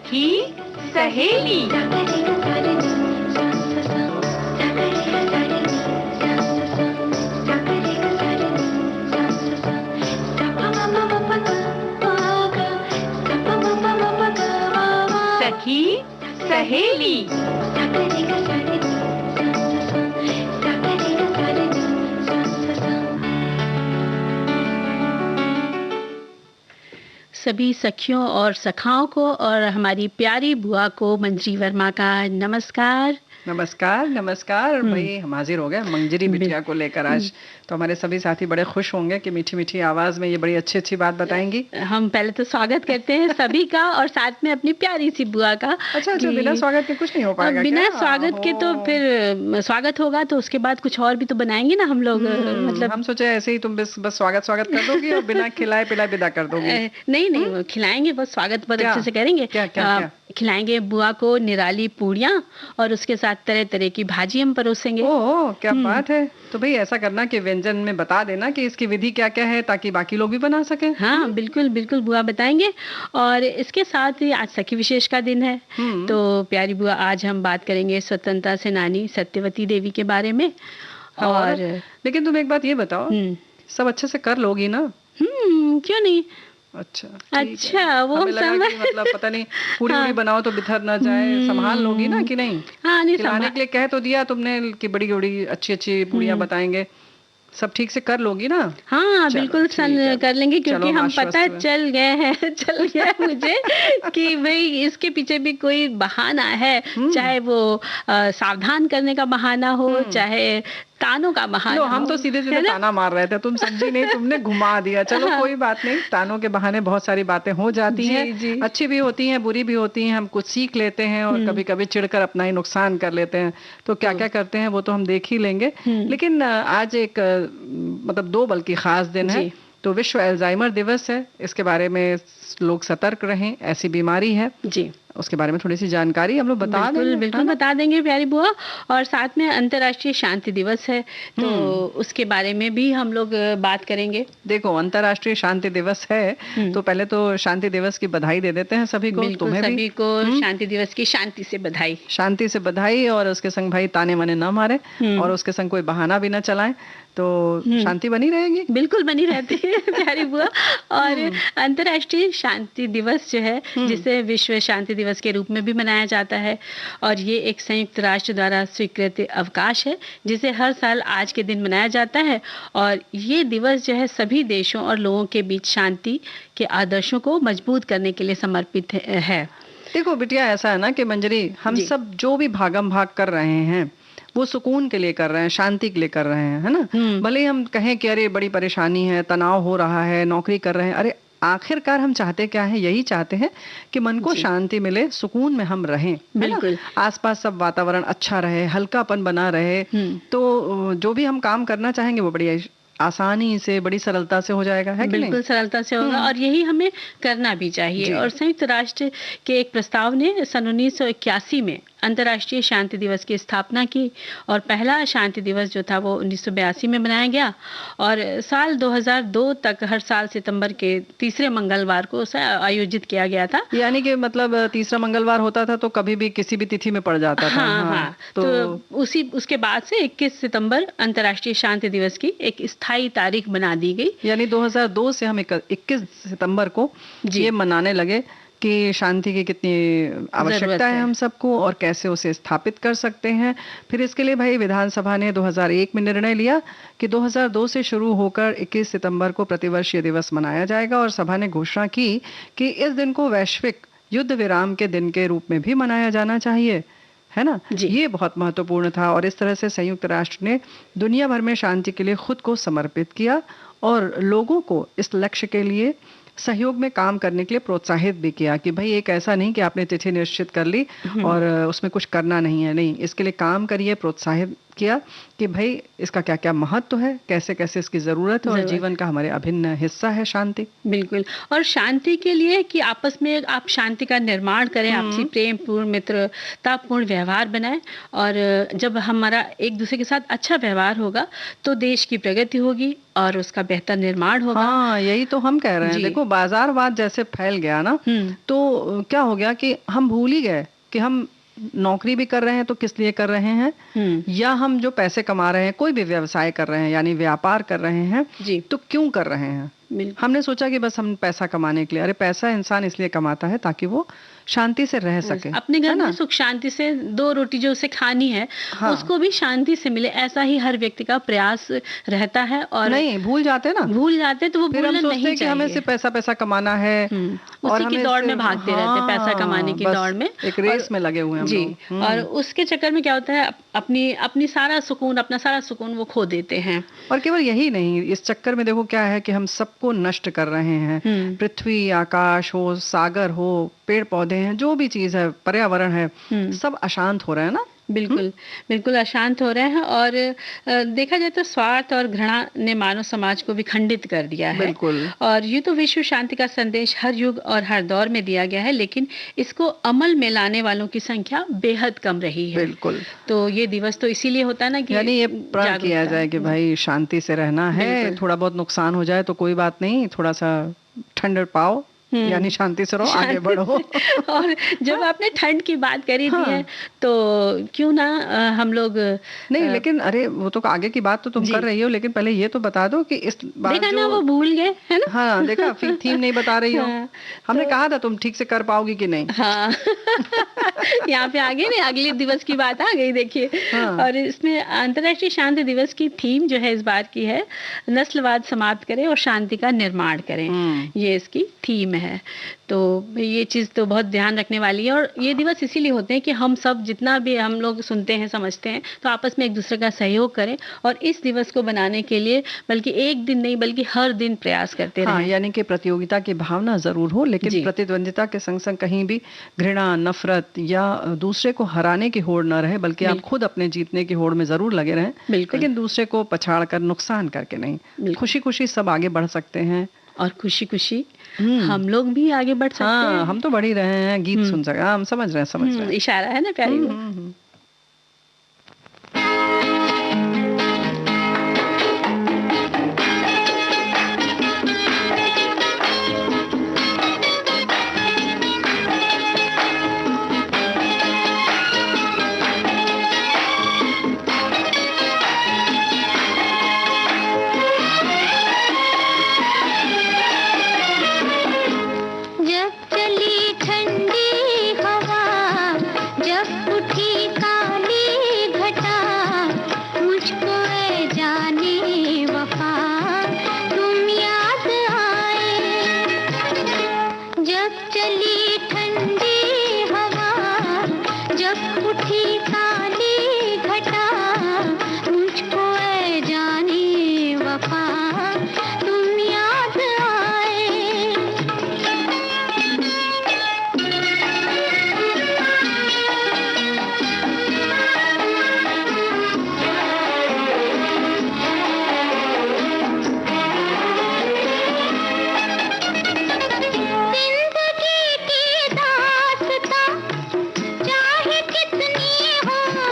सखी सहेली। सखी सहेली। सभी सखियों और सखाओं को और हमारी प्यारी बुआ को मंजरी वर्मा का नमस्कार। नमस्कार नमस्कार। भाई हम हाजिर हो गए मंजरी बिटिया को लेकर आज। तो हमारे सभी साथी बड़े खुश होंगे कि मीठी मीठी आवाज में ये बड़ी अच्छी अच्छी बात बताएंगी। हम पहले तो स्वागत करते हैं सभी का और साथ में अपनी प्यारी सी बुआ का। अच्छा बिना स्वागत के कुछ नहीं हो पाएगा बिना क्या? स्वागत के तो फिर स्वागत होगा तो उसके बाद कुछ और भी तो बनाएंगे ना हम लोग। मतलब हम सोचे ऐसे ही तुम बस स्वागत कर दोगी और बिना खिलाए पिलाए विदा कर दोगी। नहीं खिलाएंगे, बस स्वागत बहुत अच्छे से करेंगे। क्या? खिलाएंगे बुआ को निराली पूड़ियाँ और उसके साथ तरह तरह की भाजी हम परोसेंगे। ओह क्या बात है। तो भाई ऐसा करना कि व्यंजन में बता देना कि इसकी विधि क्या क्या है ताकि बाकी लोग भी बना सके। हाँ बिल्कुल बिल्कुल बुआ बताएंगे। और इसके साथ ही आज सखी विशेष का दिन है। तो प्यारी बुआ आज हम बात करेंगे स्वतंत्रता सेनानी सत्यवती देवी के बारे में। और लेकिन तुम एक बात ये बताओ, सब अच्छे से कर लोगी ना? क्यों नहीं। अच्छा वो मतलब पता नहीं पूरी पूरी बनाओ तो बिखर ना जाए, संभाल लोगी ना कि नहीं? हाँ नहीं खिलाने के लिए कह तो दिया तुमने कि बड़ी बड़ी अच्छी अच्छी पूड़ियाँ बताएंगे, सब ठीक से कर लोगी ना? हाँ बिल्कुल कर लेंगे क्योंकि हम पता चल गया मुझे कि भाई इसके पीछे भी कोई बहाना है, चाहे वो सावधान करने का बहाना हो चाहे तानों का बहाना। हम तो सीधे सीधे ताना मार रहे थे, तुम समझी नहीं, तुमने घुमा दिया। चलो कोई बात नहीं, तानों के बहाने बहुत सारी बातें हो जाती हैं, अच्छी भी होती हैं बुरी भी होती हैं, हम कुछ सीख लेते हैं और कभी कभी चिढ़कर अपना ही नुकसान कर लेते हैं। तो क्या क्या करते हैं वो तो हम देख ही लेंगे। लेकिन आज एक मतलब दो बल्कि खास दिन है। तो विश्व अल्जाइमर दिवस है, इसके बारे में लोग सतर्क रहें, ऐसी बीमारी है जी, उसके बारे में थोड़ी सी जानकारी हम लोग बिल्कुल बता देंगे प्यारी बुआ। और साथ में अंतर्राष्ट्रीय शांति दिवस है तो उसके बारे में भी हम लोग बात करेंगे। देखो अंतर्राष्ट्रीय शांति दिवस है तो पहले तो शांति दिवस की बधाई दे देते हैं सभी को। तुम्हें सभी को शांति दिवस की शांति से बधाई और उसके संग भाई ताने मने न मारे और उसके संग कोई बहाना भी न चलाएं तो शांति बनी रहेगी। बिल्कुल बनी रहती है प्यारी बुआ। और अंतर्राष्ट्रीय शांति दिवस जो है जिसे विश्व शांति दिवस के रूप में भी मनाया जाता है और ये एक संयुक्त राष्ट्र द्वारा स्वीकृत अवकाश है जिसे हर साल आज के दिन मनाया जाता है। और ये दिवस जो है सभी देशों और लोगों के बीच शांति के आदर्शों को मजबूत करने के लिए समर्पित है। देखो बिटिया ऐसा है ना कि मंजरी, हम सब जो भी भागम भाग कर रहे हैं वो सुकून के लिए कर रहे हैं, शांति के लिए कर रहे हैं, है ना? भले हम कहें कि अरे बड़ी परेशानी है, तनाव हो रहा है, नौकरी कर रहे हैं, अरे आखिरकार हम चाहते क्या है? यही चाहते हैं कि मन को शांति मिले, सुकून में हम रहें, बिल्कुल आसपास सब वातावरण अच्छा रहे, हल्कापन बना रहे। तो जो भी हम काम करना चाहेंगे वो बड़ी आसानी से बड़ी सरलता से हो जाएगा, है कि नहीं? बिल्कुल सरलता से होगा और यही हमें करना भी चाहिए। और संयुक्त राष्ट्र के एक प्रस्ताव ने सन 1981 में अंतर्राष्ट्रीय शांति दिवस की स्थापना की और पहला शांति दिवस जो था वो 1982 में मनाया गया और साल 2002 तक हर साल सितंबर के तीसरे मंगलवार को उसे आयोजित किया गया था। यानी कि मतलब तीसरा मंगलवार होता था तो कभी भी किसी भी तिथि में पड़ जाता था। हाँ। तो उसके बाद से 21 सितंबर अंतर्राष्ट्रीय शांति दिवस की एक स्थायी तारीख बना दी गई। यानी 2002 से हम 21 सितंबर को ये मनाने लगे कि शांति की कितनी आवश्यकता है हम सबको और कैसे उसे स्थापित कर सकते हैं। फिर इसके लिए भाई विधानसभा ने 2001 में निर्णय लिया कि 2002 से शुरू होकर 21 सितंबर को प्रतिवर्ष ये दिवस मनाया जाएगा और सभा ने घोषणा की कि इस दिन को वैश्विक युद्ध विराम के दिन के रूप में भी मनाया जाना चाहिए, है ना? ये बहुत महत्वपूर्ण था और इस तरह से संयुक्त राष्ट्र ने दुनिया भर में शांति के लिए खुद को समर्पित किया और लोगों को इस लक्ष्य के लिए सहयोग में काम करने के लिए प्रोत्साहित भी किया कि भाई एक ऐसा नहीं कि आपने तिथि निश्चित कर ली और उसमें कुछ करना नहीं है, नहीं, इसके लिए काम करिए, प्रोत्साहित किया कि भाई इसका क्या क्या महत्व है, कैसे कैसे इसकी जरूरत है और जीवन का हमारे अभिन्न हिस्सा है शांति। बिल्कुल। और शांति के लिए कि आपस में आप शांति का निर्माण करें, आपसी प्रेम पूर्ण मित्रतापूर्ण व्यवहार बनाएं, और जब हमारा एक दूसरे के साथ अच्छा व्यवहार होगा तो देश की प्रगति होगी और उसका बेहतर निर्माण होगा। हाँ, यही तो हम कह रहे हैं। देखो बाजारवाद जैसे फैल गया ना, तो क्या हो गया कि हम भूल ही गए कि हम नौकरी भी कर रहे हैं तो किस लिए कर रहे हैं, या हम जो पैसे कमा रहे हैं, कोई भी व्यवसाय कर रहे हैं यानी व्यापार कर रहे हैं जी, तो क्यों कर रहे हैं। हमने सोचा कि बस हम पैसा कमाने के लिए, अरे पैसा इंसान इसलिए कमाता है ताकि वो शांति से रह सके, अपने घर में सुख शांति से 2 रोटी जो उसे खानी है उसको भी शांति से मिले, ऐसा ही हर व्यक्ति का प्रयास रहता है। और नहीं भूल जाते ना, भूल जाते तो वो फिर हम सोचते हैं कि हमें सिर्फ पैसा कमाना है और उसी की दौड़ में भागते रहते हैं, पैसा कमाने की दौड़ में, एक रेस में लगे हुए हैं जी। और उसके चक्कर में क्या होता है, अपनी सारा सुकून, अपना सारा सुकून वो खो देते हैं। और केवल यही नहीं, इस चक्कर में देखो क्या है कि हम सबको नष्ट कर रहे हैं। पृथ्वी, आकाश हो, सागर हो, पेड़ पौधे हैं, जो भी चीज है, पर्यावरण है, सब अशांत हो रहे हैं ना। बिल्कुल बिल्कुल अशांत हो रहे हैं। और देखा जाए तो स्वार्थ और घृणा ने मानव समाज को भी खंडित कर दिया है। बिल्कुल। और ये तो विश्व शांति का संदेश हर युग और हर दौर में दिया गया है, लेकिन इसको अमल में लाने वालों की संख्या बेहद कम रही है। बिल्कुल। तो ये दिवस तो इसीलिए होता है ना कि यानी ये प्रण किया जाए कि भाई शांति से रहना है, थोड़ा बहुत नुकसान हो जाए तो कोई बात नहीं, थोड़ा सा ठंड पाओ, यानी शांति से रहो, आगे बढ़ो। और जब आपने ठंड की बात करी थी है, तो क्यों ना हम लोग नहीं, लेकिन अरे वो तो आगे की बात तो तुम कर रही हो, लेकिन पहले ये तो बता दो कि इस बार देखा ना वो भूल गए है ना। हाँ देखा, फिर थीम नहीं बता रही हो। हमने कहा था तुम ठीक से कर पाओगी कि नहीं। हाँ यहाँ पे आगे नहीं, अगले दिवस की बात आ गई देखिए। और इसमें अंतर्राष्ट्रीय शांति दिवस की थीम जो है इस बार की है, नस्लवाद समाप्त करें और शांति का निर्माण करें, ये इसकी थीम है। तो ये चीज तो बहुत ध्यान रखने वाली है। और ये दिवस इसीलिए होते हैं कि हम सब जितना भी हम लोग सुनते हैं, समझते हैं, तो आपस में एक दूसरे का सहयोग करें और इस दिवस को बनाने के लिए बल्कि एक दिन नहीं बल्कि हर दिन प्रयास करते रहें। यानी कि प्रतियोगिता की भावना जरूर हो, लेकिन प्रतिद्वंदिता के संग संग कहीं भी घृणा, नफरत या दूसरे को हराने की होड़ न रहे, बल्कि आप खुद अपने जीतने की होड़ में जरूर लगे रहें, लेकिन दूसरे को पछाड़ कर, नुकसान करके नहीं। खुशी खुशी सब आगे बढ़ सकते हैं और खुशी खुशी हम लोग भी आगे बढ़ सकते हैं। हम तो बढ़ ही रहे हैं, गीत सुन सके, हम समझ रहे हैं। इशारा है ना प्यारी। जिंदगी की दास्तां चाहे कितनी हो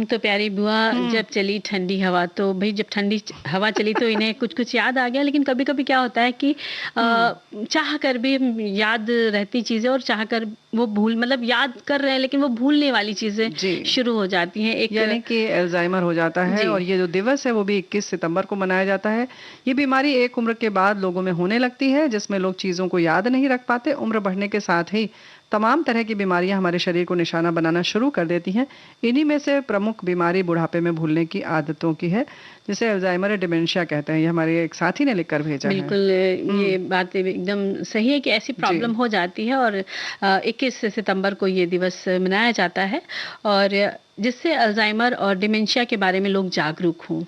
तो प्यारी बुआ, जब चली ठंडी हवा, तो भाई जब ठंडी हवा चली तो इन्हें कुछ कुछ याद आ गया, लेकिन कभी कभी क्या होता है कि चाह कर भी याद रहती चीजें और चाह कर वो मतलब याद कर रहे हैं लेकिन वो भूलने वाली चीजें शुरू हो जाती हैं। एक यानी कि अल्जाइमर हो जाता है। और ये जो दिवस है वो भी 21 सितंबर को मनाया जाता है। ये बीमारी एक उम्र के बाद लोगों में होने लगती है, जिसमें लोग चीजों को याद नहीं रख पाते। उम्र बढ़ने के साथ ही तमाम तरह की बीमारियां हमारे शरीर को निशाना बनाना शुरू कर देती हैं। इन्हीं में से प्रमुख बीमारी बुढ़ापे में भूलने की आदतों की है, जिसे अल्जाइमर डिमेंशिया कहते हैं। ये हमारे एक साथी ने लिखकर भेजा है। बिल्कुल, ये बात एकदम सही है कि ऐसी प्रॉब्लम हो जाती है और 21 सितंबर को ये दिवस मनाया जाता है, और जिससे अल्जाइमर और डिमेंशिया के बारे में लोग जागरूक हों।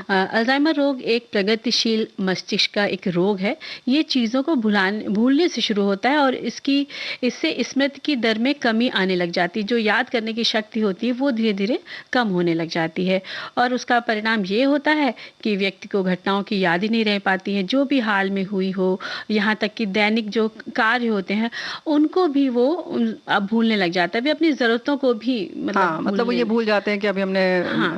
अल्जाइमर रोग एक प्रगतिशील मस्तिष्क का एक रोग है। ये चीज़ों को भूलने से शुरू होता है और इससे स्मृति की दर में कमी आने लग जाती है। जो याद करने की शक्ति होती है वो धीरे धीरे कम होने लग जाती है, और उसका परिणाम ये होता है कि व्यक्ति को घटनाओं की याद ही नहीं रह पाती है, जो भी हाल में हुई हो। यहाँ तक कि दैनिक जो कार्य होते हैं उनको भी वो अब भूलने लग जाता है। वे अपनी ज़रूरतों को भी मतलब ये भूल जाते हैं कि अभी हमने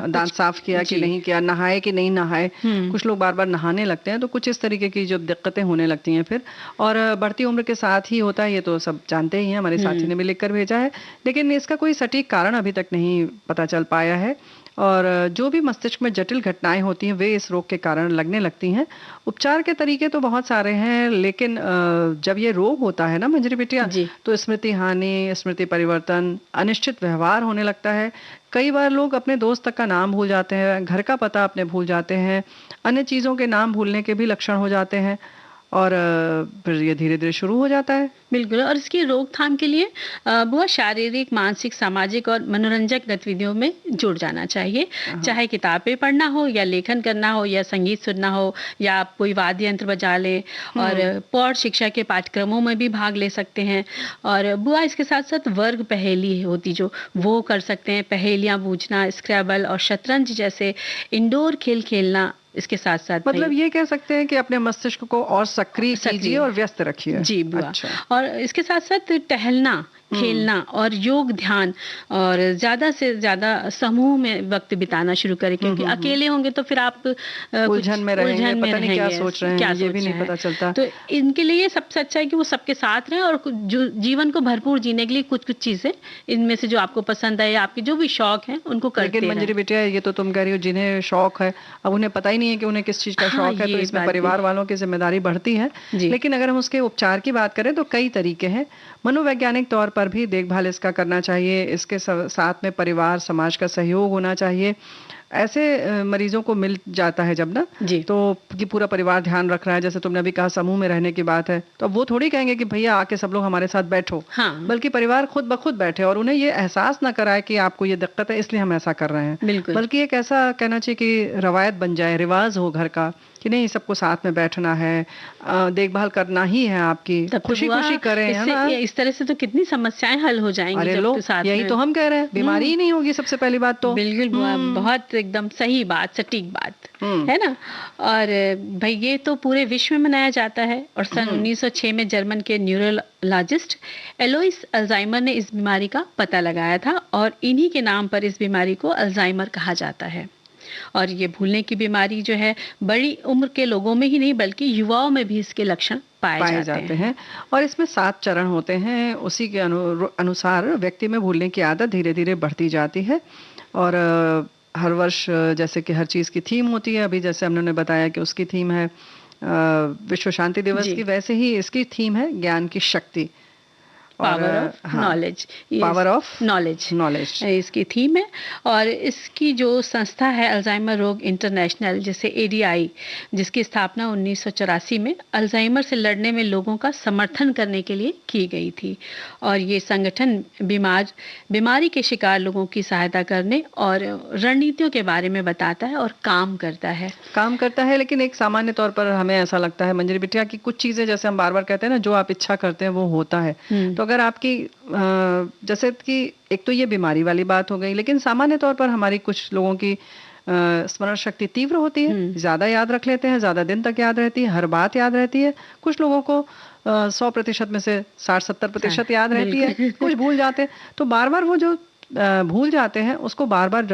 दांत साफ किया कि नहीं किया, नहाए कि नहीं नहाए। कुछ लोग बार बार नहाने लगते हैं, तो कुछ इस तरीके की जो दिक्कतें होने लगती हैं फिर। और बढ़ती उम्र के साथ ही होता है, ये तो सब जानते ही हैं, हमारे साथी ने भी लिखकर भेजा है। लेकिन इसका कोई सटीक कारण अभी तक नहीं पता चल पाया है। और जो भी मस्तिष्क में जटिल घटनाएं होती हैं वे इस रोग के कारण लगने लगती हैं। उपचार के तरीके तो बहुत सारे हैं, लेकिन जब ये रोग होता है ना मंजरी बिटिया, तो स्मृति हानि, स्मृति परिवर्तन, अनिश्चित व्यवहार होने लगता है। कई बार लोग अपने दोस्त तक का नाम भूल जाते हैं, घर का पता अपने भूल जाते हैं, अन्य चीज़ों के नाम भूलने के भी लक्षण हो जाते हैं, और फिर ये धीरे धीरे शुरू हो जाता है। बिल्कुल, और इसकी रोकथाम के लिए बुआ शारीरिक, मानसिक, सामाजिक और मनोरंजक गतिविधियों में जुड़ जाना चाहिए। चाहे किताबें पढ़ना हो या लेखन करना हो या संगीत सुनना हो या आप कोई वाद्य यंत्र बजा लें, और पौध शिक्षा के पाठ्यक्रमों में भी भाग ले सकते हैं। और बुआ इसके साथ साथ वर्ग पहेली होती जो वो कर सकते हैं, पहेलियाँ बूझना, स्क्रैबल और शतरंज जैसे इंडोर खेल खेलना इसके साथ साथ। मतलब ये कह सकते हैं कि अपने मस्तिष्क को और सक्रिय कीजिए और व्यस्त रखिए। जी बुआ। अच्छा। और इसके साथ साथ टहलना, खेलना और योग, ध्यान, और ज्यादा से ज्यादा समूह में वक्त बिताना शुरू करें, क्योंकि अकेले होंगे तो फिर आप उलझन में रहेंगे, पता नहीं क्या सोच रहे हैं, ये भी नहीं पता चलता। तो इनके लिए सबसे अच्छा है कि वो सबके साथ रहें और जीवन को भरपूर जीने के लिए कुछ कुछ चीजें इनमें से जो आपको पसंद है या आपके जो भी शौक है उनको करते रहें। लेकिन मंजरी बेटिया, ये तो तुम कह रही हो जिन्हें शौक है, अब उन्हें पता ही नहीं है कि उन्हें किस चीज का शौक है, तो इसमें परिवार वालों की जिम्मेदारी बढ़ती है। लेकिन अगर हम उसके उपचार की बात करें तो कई तरीके हैं। मनोवैज्ञानिक तौर पर भी देखभाल इसका करना चाहिए। इसके साथ में परिवार, समाज का सहयोग होना चाहिए। ऐसे मरीजों को मिल जाता है जब ना, तो कि पूरा परिवार ध्यान रख रहा है, जैसे तुमने अभी कहा समूह में रहने की बात है, तो वो थोड़ी कहेंगे कि भैया आके सब लोग हमारे साथ बैठो। बल्कि परिवार खुद ब खुद बैठे और उन्हें ये एहसास ना कराए कि आपको ये दिक्कत है इसलिए हम ऐसा कर रहे हैं। बल्कि एक ऐसा कहना चाहिए कि रवायत बन जाए, रिवाज हो घर का, कि नहीं सबको साथ में बैठना है, देखभाल करना ही है आपकी, खुशी खुशी करें, है ना। इस तरह से तो कितनी समस्याएं हल हो जाएंगी। अरे लो, यही तो हम कह रहे हैं, बीमारी ही नहीं होगी सबसे पहली बात तो। बिल्कुल, बहुत एकदम सही बात, सटीक बात है ना। और भाई ये तो पूरे विश्व में मनाया जाता है, और सन 1906 में जर्मन के न्यूरोलॉजिस्ट एलोइस अल्जाइमर ने इस बीमारी का पता लगाया था, और इन्हीं के नाम पर इस बीमारी को अल्जाइमर कहा जाता है। और ये भूलने की बीमारी जो है बड़ी उम्र के लोगों में ही नहीं बल्कि युवाओं में भी इसके लक्षण पाए जाते हैं। और इसमें 7 चरण होते हैं, उसी के अनुसार व्यक्ति में भूलने की आदत धीरे धीरे बढ़ती जाती है। और हर वर्ष जैसे कि हर चीज की थीम होती है, अभी जैसे हमने बताया कि उसकी थीम है विश्व शांति दिवस की, वैसे ही इसकी थीम है ज्ञान की शक्ति, power of knowledge, power of knowledge इसकी थीम है। और इसकी जो संस्था है अल्जाइमर रोग इंटरनेशनल, जैसे ADI, जिसकी स्थापना 1984 में अल्जाइमर से लड़ने में लोगों का समर्थन करने के लिए की गई थी। और ये संगठन बीमारी के शिकार लोगों की सहायता करने और रणनीतियों के बारे में बताता है और काम करता है। लेकिन एक सामान्य तौर पर हमें ऐसा लगता है मंजरी बिटिया की कुछ चीजें, जैसे हम बार बार कहते हैं ना, जो आप इच्छा करते हैं वो होता है। तो अगर आपकी जैसे कि एक तो ये बीमारी वाली बात हो गई, लेकिन सामान्य तौर पर हमारी कुछ लोगों की स्मरण शक्ति तीव्र होती है, ज्यादा याद रख लेते हैं, ज्यादा दिन तक याद रहती है, हर बात याद रहती है। कुछ लोगों को 100% में से 60-70% याद रहती है, कुछ भूल जाते हैं। तो बार बार वो जो भूल जाते हैं उसको बार बार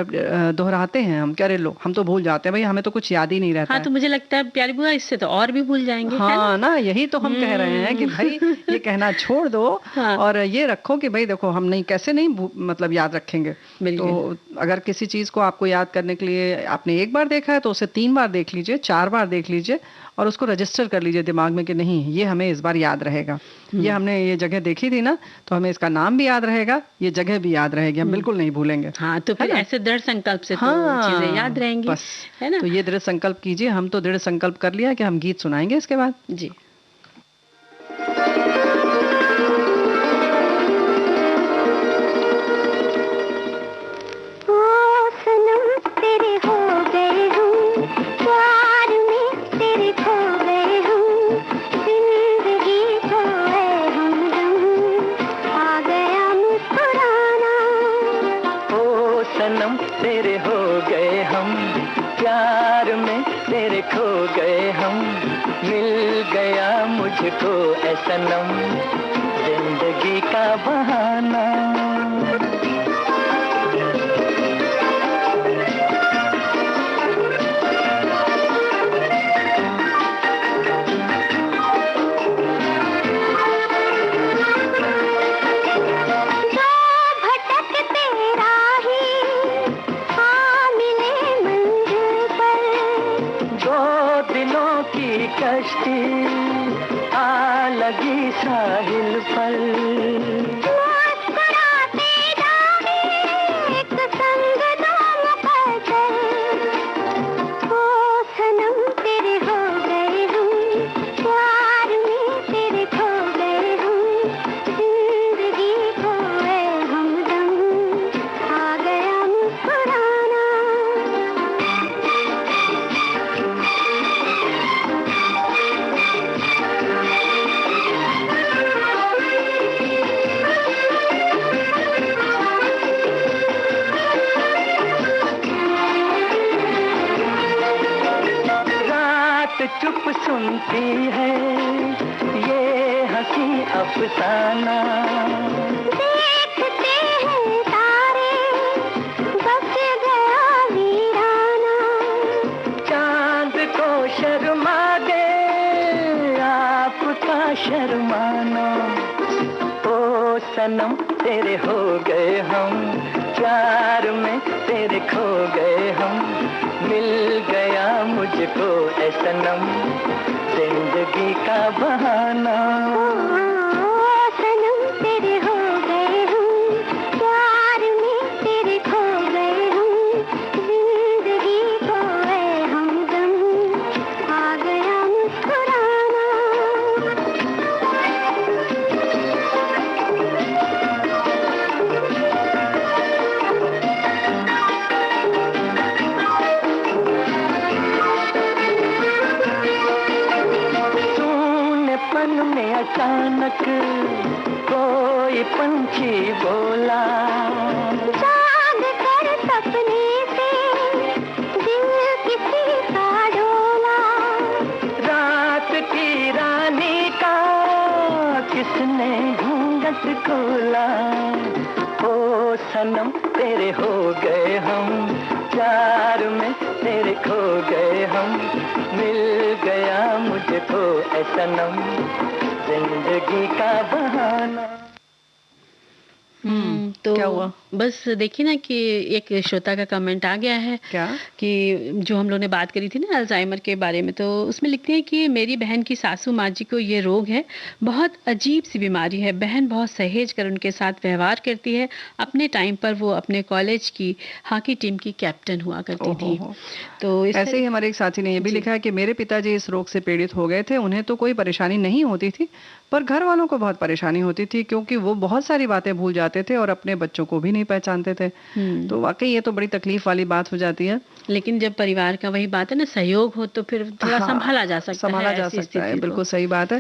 दोहराते हैं हम, अरे लो हम तो भूल जाते हैं भाई, हमें तो कुछ याद ही नहीं रहता। हाँ, तो मुझे लगता है प्यारी बुआ इससे तो और भी भूल जाएंगे। हाँ ना, यही तो हम कह रहे हैं कि भाई ये कहना छोड़ दो और ये रखो कि भाई देखो हम नहीं कैसे नहीं मतलब याद रखेंगे। तो अगर किसी चीज को आपको याद करने के लिए आपने एक बार देखा है तो उसे 3 बार देख लीजिए, 4 बार देख लीजिए और उसको रजिस्टर कर लीजिए दिमाग में कि नहीं ये हमें इस बार याद रहेगा, ये हमने ये जगह देखी थी ना तो हमें इसका नाम भी याद रहेगा, ये जगह भी याद रहेगी, हम बिल्कुल नहीं भूलेंगे। हाँ, तो फिर ऐसे दृढ़ संकल्प से तो चीजें याद रहेंगी, बस है ना। तो ये दृढ़ संकल्प कीजिए। हम तो दृढ़ संकल्प कर लिया कि हम गीत सुनाएंगे इसके बाद जी। मुझको ऐ सनम जिंदगी का बहाना। कश्ती आ लगी साहिल पर, मुस्कुराते जाए एक संग दो मुकद्दर, ओ सनम तेरे हो गए हम, प्यार में तेरे खो गए हम, जिंदगी खोए हमदम आ गया मुस्कुराना। चुप सुनती है ये हंसी अफसाना, देखते हैं तारे बस गया वीराना, चांद को शर्मा दे आपका शर्माना, ओ सनम तेरे हो गए हम, प्यार में तेरे खो गए हम, मिल गया मुझको ऐ सनम जिंदगी का बहाना। सनम तेरे हो गए हम, प्यार में तेरे खो गए हम, जिंदगी खोए हमदम आ गया मुस्कुराना। में अचानक कोई पंछी बोला, जाग कर सपने से दिल किसी का डोला, रात की रानी का किसने घूंघट खोला, ओ सनम तेरे हो गए हम, प्यार में तेरे खो गए हम, मिल गया मुझको ऐ सनम जिंदगी का बहाना। तो क्या हुआ? बस देखिए ना कि एक श्रोता का कमेंट आ गया है क्या कि जो हम लोग ने बात करी थी ना अल्जाइमर के बारे में, तो उसमें लिखते हैं कि मेरी बहन की सासू माँ जी को ये रोग है, बहुत अजीब सी बीमारी है, बहन बहुत सहेज कर उनके साथ व्यवहार करती है, अपने टाइम पर वो अपने कॉलेज की हॉकी टीम की कैप्टन हुआ करती थी। तो ऐसे ही हमारे एक साथी ने ये भी लिखा है कि मेरे पिताजी इस रोग से पीड़ित हो गए थे, उन्हें तो कोई परेशानी नहीं होती थी पर घर वालों को बहुत परेशानी होती थी क्योंकि वो बहुत सारी बातें भूल जाते थे और अपने बच्चों को भी नहीं पहचानते थे। तो वाकई ये तो बड़ी तकलीफ वाली बात हो जाती है। लेकिन जब परिवार का वही बात है ना, सहयोग हो तो फिर थोड़ा संभाला जा सकता है। बिल्कुल सही बात है।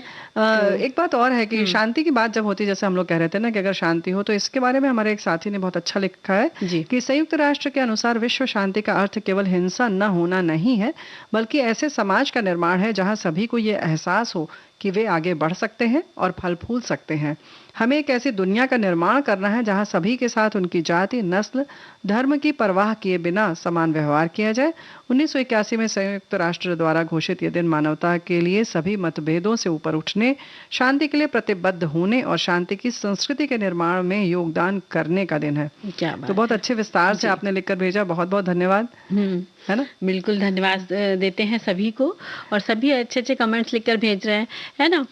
एक बात और है कि शांति की बात जब होती है, जैसे हम लोग कह रहे थे ना कि अगर शांति हो, तो इसके बारे में हमारे एक साथी ने बहुत अच्छा लिखा है कि संयुक्त राष्ट्र के अनुसार विश्व शांति का अर्थ केवल हिंसा न होना नहीं है, बल्कि ऐसे समाज का निर्माण है जहाँ सभी को ये एहसास हो कि वे आगे बढ़ सकते हैं और फल फूल सकते हैं। हमें एक ऐसी दुनिया का निर्माण करना है जहां सभी के साथ उनकी जाति, नस्ल, धर्म की परवाह किए बिना समान व्यवहार किया जाए। 1981 में संयुक्त राष्ट्र द्वारा घोषित यह दिन मानवता के लिए सभी मतभेदों से ऊपर उठने, शांति के लिए प्रतिबद्ध होने और शांति की संस्कृति के निर्माण में योगदान करने का दिन है। क्या बात तो बहुत अच्छे विस्तार से आपने लिखकर भेजा, बहुत बहुत धन्यवाद। है ना? बिल्कुल धन्यवाद देते हैं सभी को, और सभी अच्छे अच्छे कमेंट्स लिखकर भेज रहे हैं, है ना?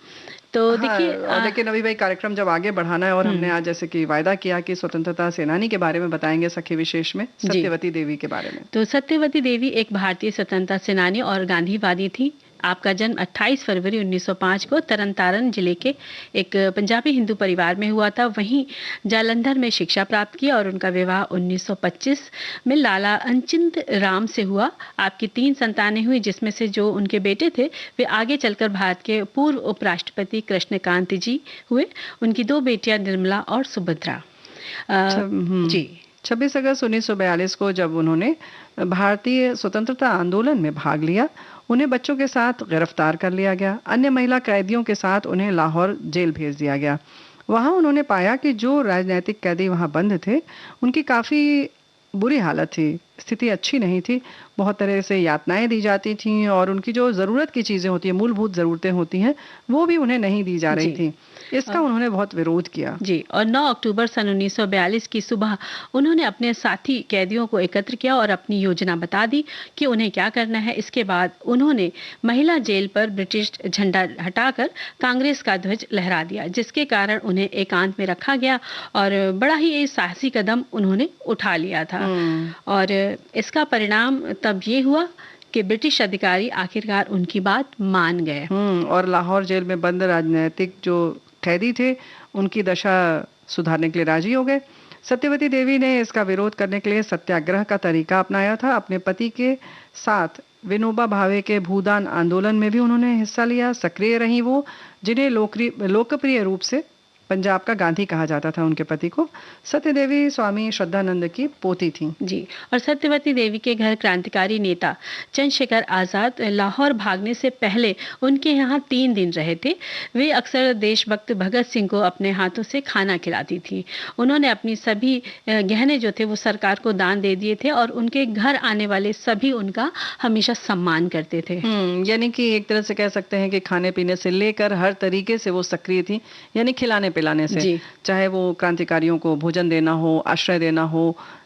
तो देखिए, और लेकिन अभी भाई कार्यक्रम जब आगे बढ़ाना है और हमने आज जैसे कि वायदा किया कि स्वतंत्रता सेनानी के बारे में बताएंगे सखी विशेष में, सत्यवती देवी के बारे में। तो सत्यवती देवी एक भारतीय स्वतंत्रता सेनानी और गांधीवादी थी। आपका जन्म 28 फरवरी 1905 को तरनतारन जिले के एक पंजाबी हिंदू परिवार में हुआ था। वहीं जालंधर में शिक्षा प्राप्त की और उनका विवाह 1925 में लाला अंचित राम से हुआ। आपकी 3 संतानें हुई, जिसमें से जो उनके बेटे थे वे आगे चलकर भारत के पूर्व उपराष्ट्रपति कृष्णकांत जी हुए। उनकी 2 बेटियां निर्मला और सुभद्रा। जी 26 अगस्त 1942 को जब उन्होंने भारतीय स्वतंत्रता आंदोलन में भाग लिया, उन्हें बच्चों के साथ गिरफ्तार कर लिया गया। अन्य महिला कैदियों के साथ उन्हें लाहौर जेल भेज दिया गया। वहां उन्होंने पाया कि जो राजनीतिक कैदी वहां बंद थे, उनकी काफ़ी बुरी हालत थी, स्थिति अच्छी नहीं थी। बहुत तरह से यातनाएं दी जाती थीं और उनकी जो ज़रूरत की चीज़ें होती हैं, मूलभूत ज़रूरतें होती हैं, वो भी उन्हें नहीं दी जा रही थी। इसका उन्होंने बहुत विरोध किया। जी, और 9 अक्टूबर सन 1942 की सुबह उन्होंने अपने साथी कैदियों को एकत्र किया और अपनी योजना बता दी कि उन्हें क्या करना है। इसके बाद उन्होंने महिला जेल पर ब्रिटिश झंडा हटाकर कांग्रेस का ध्वज लहरा दिया, जिसके कारण उन्हें एकांत में रखा गया और बड़ा ही साहसी कदम उन्होंने उठा लिया था। और इसका परिणाम तब ये हुआ कि ब्रिटिश अधिकारी आखिरकार उनकी बात मान गए और लाहौर जेल में बंद राजनीतिक जो कैदी थे, उनकी दशा सुधारने के लिए राजी हो गए। सत्यवती देवी ने इसका विरोध करने के लिए सत्याग्रह का तरीका अपनाया था। अपने पति के साथ विनोबा भावे के भूदान आंदोलन में भी उन्होंने हिस्सा लिया। सक्रिय रही वो, जिन्हें लोकप्रिय रूप से पंजाब का गांधी कहा जाता था उनके पति को। सत्य देवी स्वामी श्रद्धानंद की पोती थी। जी, और सत्यवती देवी के घर क्रांतिकारी नेता चंद्रशेखर आजाद लाहौर भागने से पहले उनके यहाँ 3 दिन रहे थे। वे अक्सर देशभक्त भगत सिंह को अपने हाथों से खाना खिलाती थी। उन्होंने अपनी सभी गहने जो थे वो सरकार को दान दे दिए थे और उनके घर आने वाले सभी उनका हमेशा सम्मान करते थे। यानी कि एक तरह से कह सकते हैं कि खाने पीने से लेकर हर तरीके से वो सक्रिय थी, यानी खिलाने पिलाने से, चाहे वो क्रांतिकारियों को भोजन देना हो, आश्रय देना हो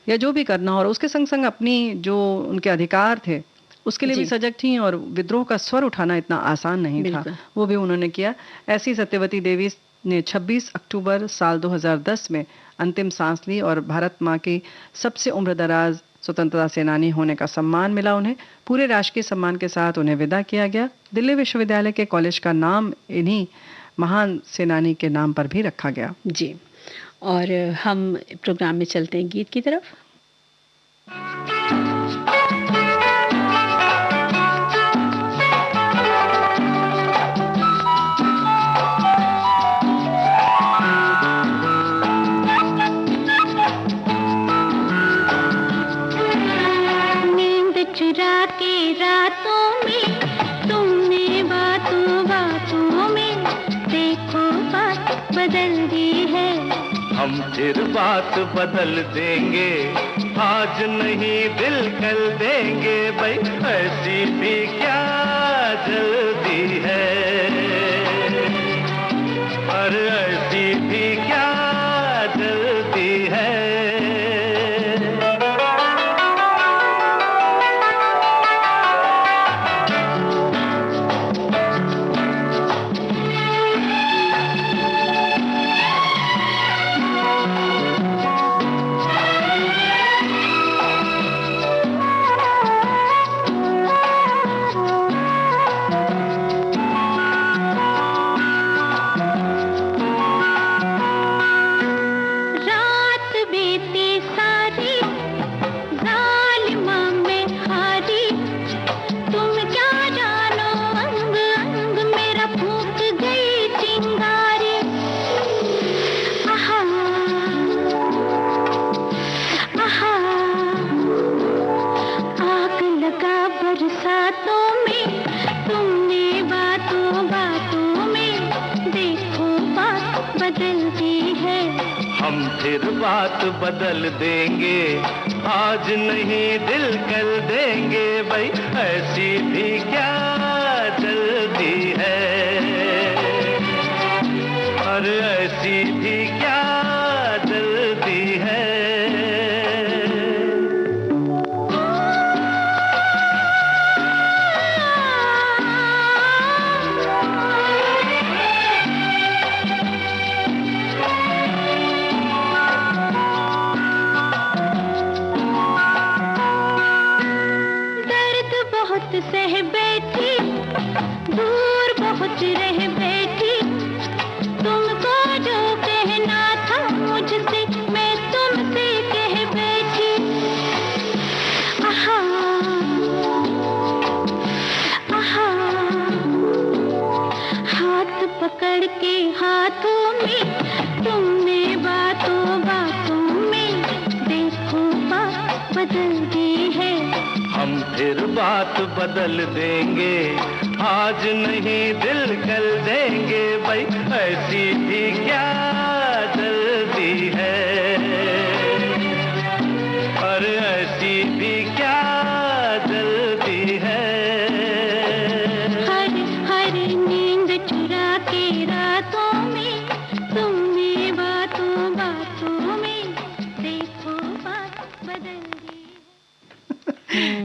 या जो भी करना हो, और उसके संग संग अपनी जो उनके अधिकार थे उसके लिए भी सजग थी। और विद्रोह का स्वर उठाना इतना आसान नहीं था, वो भी उन्होंने किया। ऐसी सत्यवती देवी ने 26 अक्टूबर साल 2010 में अंतिम सांस ली और भारत माँ की सबसे उम्रदराज स्वतंत्रता सेनानी होने का सम्मान मिला उन्हें। पूरे राष्ट्रीय सम्मान के साथ उन्हें विदा किया गया। दिल्ली विश्वविद्यालय के कॉलेज का नाम इन्हीं महान सेनानी के नाम पर भी रखा गया। जी, और हम प्रोग्राम में चलते हैं गीत की तरफ। नींद चुरा के रातों में तुमने बातों बातों में देखो बात बदल दी है। हम फिर बात बदल देंगे, आज नहीं दिल कल देंगे, भाई ऐसी भी क्या जल्दी है, और ऐसी भी क्या जल्दी है। फिर बात बदल देंगे, आज नहीं दिल कल देंगे भाई, ऐसी भी क्या जल्दी है, और ऐसी भी क्या जल्दी है। सह बैठी, दूर बहुत रह बैठी, तुमको जो कहना था मुझसे मैं तुमसे कह बैठी। आहा आहा, हाथ पकड़ के हाथों में तुमने बातों बातों में देखो बात बदल दी है। हम फिर बात बदल देंगे, आज नहीं दिल कल देंगे भाई, ऐसी भी क्या जल्दी है, और ऐसी भी क्या जल्दी है। हर हर नींद चुरा के रातों में तुमने बातों बातों में देखो बात बदल दी।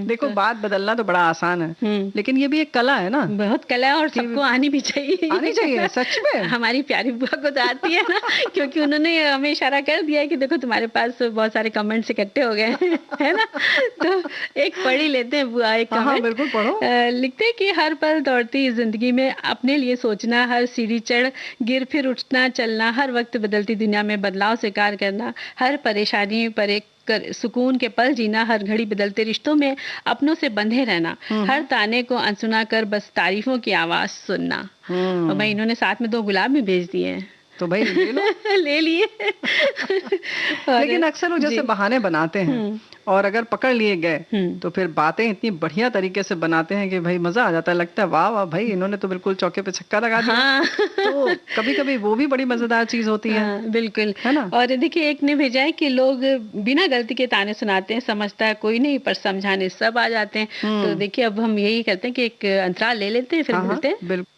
देखो बात बदलना तो बड़ा आसान है, लेकिन ये भी एक कला है ना, बहुत कला है और सबको आनी भी चाहिए। आनी चाहिए सच में। हमारी प्यारी बुआ को तो आती है ना, क्योंकि उन्होंने हमें इशारा कर दिया है कि देखो तुम्हारे पास बहुत सारे कमेंट्स इकट्ठे हो गए हैं, है ना। तो एक पढ़ ही लेते हैं बुआ, एक कमेंट। हाँ, बिल्कुल पढ़ो। लिखते हैं कि हर पल दौड़ती जिंदगी में अपने लिए सोचना, हर सीढ़ी चढ़ गिर फिर उठना चलना, हर वक्त बदलती दुनिया में बदलाव स्वीकार करना, हर परेशानी पर एक सुकून के पल जीना, हर घड़ी बदलते रिश्तों में अपनों से बंधे रहना, हर ताने को अनसुना कर बस तारीफों की आवाज सुनना। और भाई इन्होंने साथ में 2 गुलाब भी भेज दिए हैं, तो भाई ले लो। ले लिए। लेकिन अक्सर वो जैसे बहाने बनाते हैं, और अगर पकड़ लिए गए तो फिर बातें इतनी बढ़िया तरीके से बनाते हैं कि भाई मजा आ जाता है, लगता है वाह वाह भाई इन्होंने तो बिल्कुल चौके पे छक्का लगा दिया। हाँ। तो कभी कभी वो भी बड़ी मजेदार चीज होती है। हाँ, बिल्कुल, है ना। और देखिए एक ने भेजा है कि लोग बिना गलती के ताने सुनाते हैं, समझता है कोई नहीं पर समझाने सब आ जाते हैं। तो देखिए अब हम यही करते हैं कि एक अंतराल ले लेते हैं, फिर मिलते हैं। बिल्कुल।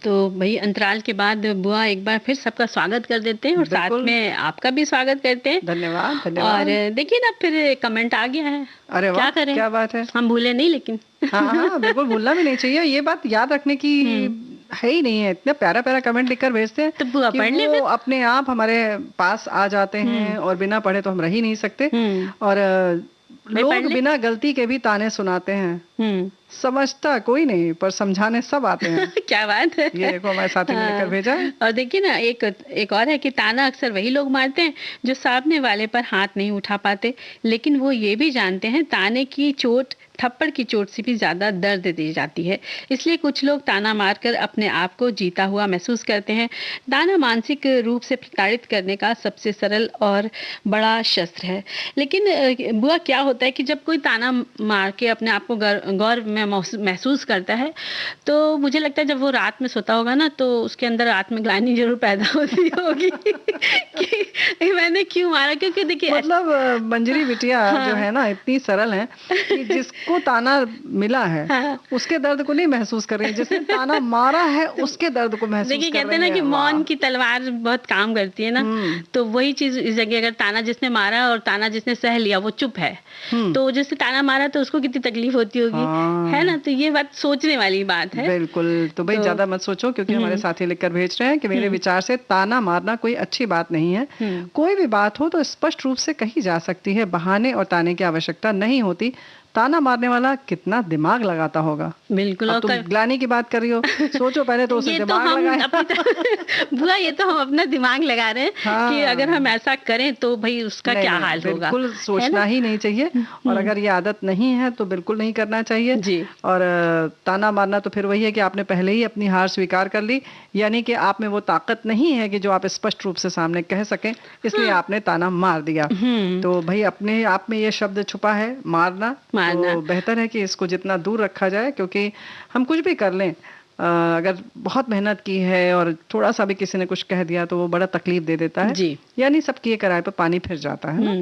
तो भाई अंतराल के बाद बुआ एक बार फिर सबका स्वागत कर देते हैं और साथ में आपका भी स्वागत करते हैं। धन्यवाद धन्यवाद। और देखिए ना फिर कमेंट आ गया है। अरे क्या करें, क्या बात है। हम भूले नहीं, लेकिन हाँ हाँ बिल्कुल भूलना भी नहीं चाहिए, ये बात याद रखने की है ही नहीं है। इतना प्यारा प्यारा कमेंट लिखकर भेजते हैं तो बुआ पढ़ ले, वो अपने आप हमारे पास आ जाते हैं, और बिना पढ़े तो हम रह ही नहीं सकते। और लोग बिना गलती के भी ताने सुनाते हैं, समझता कोई नहीं पर समझाने सब आते हैं। क्या बात है। ये देखो हमारे साथी ने लेकर भेजा है। और देखिए ना एक और है कि ताना अक्सर वही लोग मारते हैं जो सामने वाले पर हाथ नहीं उठा पाते, लेकिन वो ये भी जानते हैं ताने की चोट थप्पड़ की चोट से भी ज्यादा दर्द दी जाती है। इसलिए कुछ लोग ताना मारकर अपने आप को जीता हुआ महसूस करते हैं। ताना मानसिक रूप से प्रताड़ित करने का सबसे सरल और बड़ा शस्त्र है। लेकिन बुआ क्या होता है कि जब कोई ताना मार के अपने आप को गौरव में महसूस करता है, तो मुझे लगता है जब वो रात में सोता होगा ना, तो उसके अंदर आत्मग्लानि जरूर पैदा होती होगी कि मैंने क्यों मारा। क्योंकि देखिए मतलब मंजरी बिटिया जो है ना इतनी सरल है कि जिसको जिसको ताना मिला है उसके दर्द को नहीं महसूस कर रही है, जिसने ताना मारा है उसके दर्द को महसूस कर रही है। देखिए कहते हैं ना कि मौन की तलवार बहुत काम करती है ना, तो वही चीज इस जगह, अगर ताना जिसने मारा और ताना जिसने सह लिया वो चुप है, तो जिसने ताना मारा तो उसको कितनी तकलीफ होती होगी, है ना। तो ये बात सोचने वाली बात है। बिल्कुल। तो भाई ज्यादा मत सोचो, क्योंकि हमारे साथी लिखकर भेज रहे हैं कि मेरे विचार से ताना मारना कोई अच्छी बात नहीं है। कोई भी बात हो तो स्पष्ट रूप से कही जा सकती है, बहाने और ताने की आवश्यकता नहीं होती। ताना मारने वाला कितना दिमाग लगाता होगा। बिल्कुल। और तुम ग्लानी की बात कर रही हो, सोचो पहले तो उसे दिमाग लगाए। बुआ ये तो हम अपना दिमाग लगा रहे हैं कि अगर हम ऐसा करें तो भाई उसका क्या हाल होगा। बिल्कुल सोचना ही नहीं चाहिए, और अगर ये आदत नहीं है तो बिल्कुल नहीं करना चाहिए जी। और ताना मारना तो फिर वही है कि आपने पहले ही अपनी हार स्वीकार कर ली, यानी कि आप में वो ताकत नहीं है कि जो आप स्पष्ट रूप से सामने कह सकें, इसलिए आपने ताना मार दिया। तो भाई अपने आप में ये शब्द छुपा है, मारना। तो बेहतर है कि इसको जितना दूर रखा जाए, क्योंकि हम कुछ भी कर लें, अगर बहुत मेहनत की है और थोड़ा सा भी किसी ने कुछ कह दिया तो वो बड़ा तकलीफ दे देता है जी। यानी सब किए कराए पे पानी फिर जाता है ना?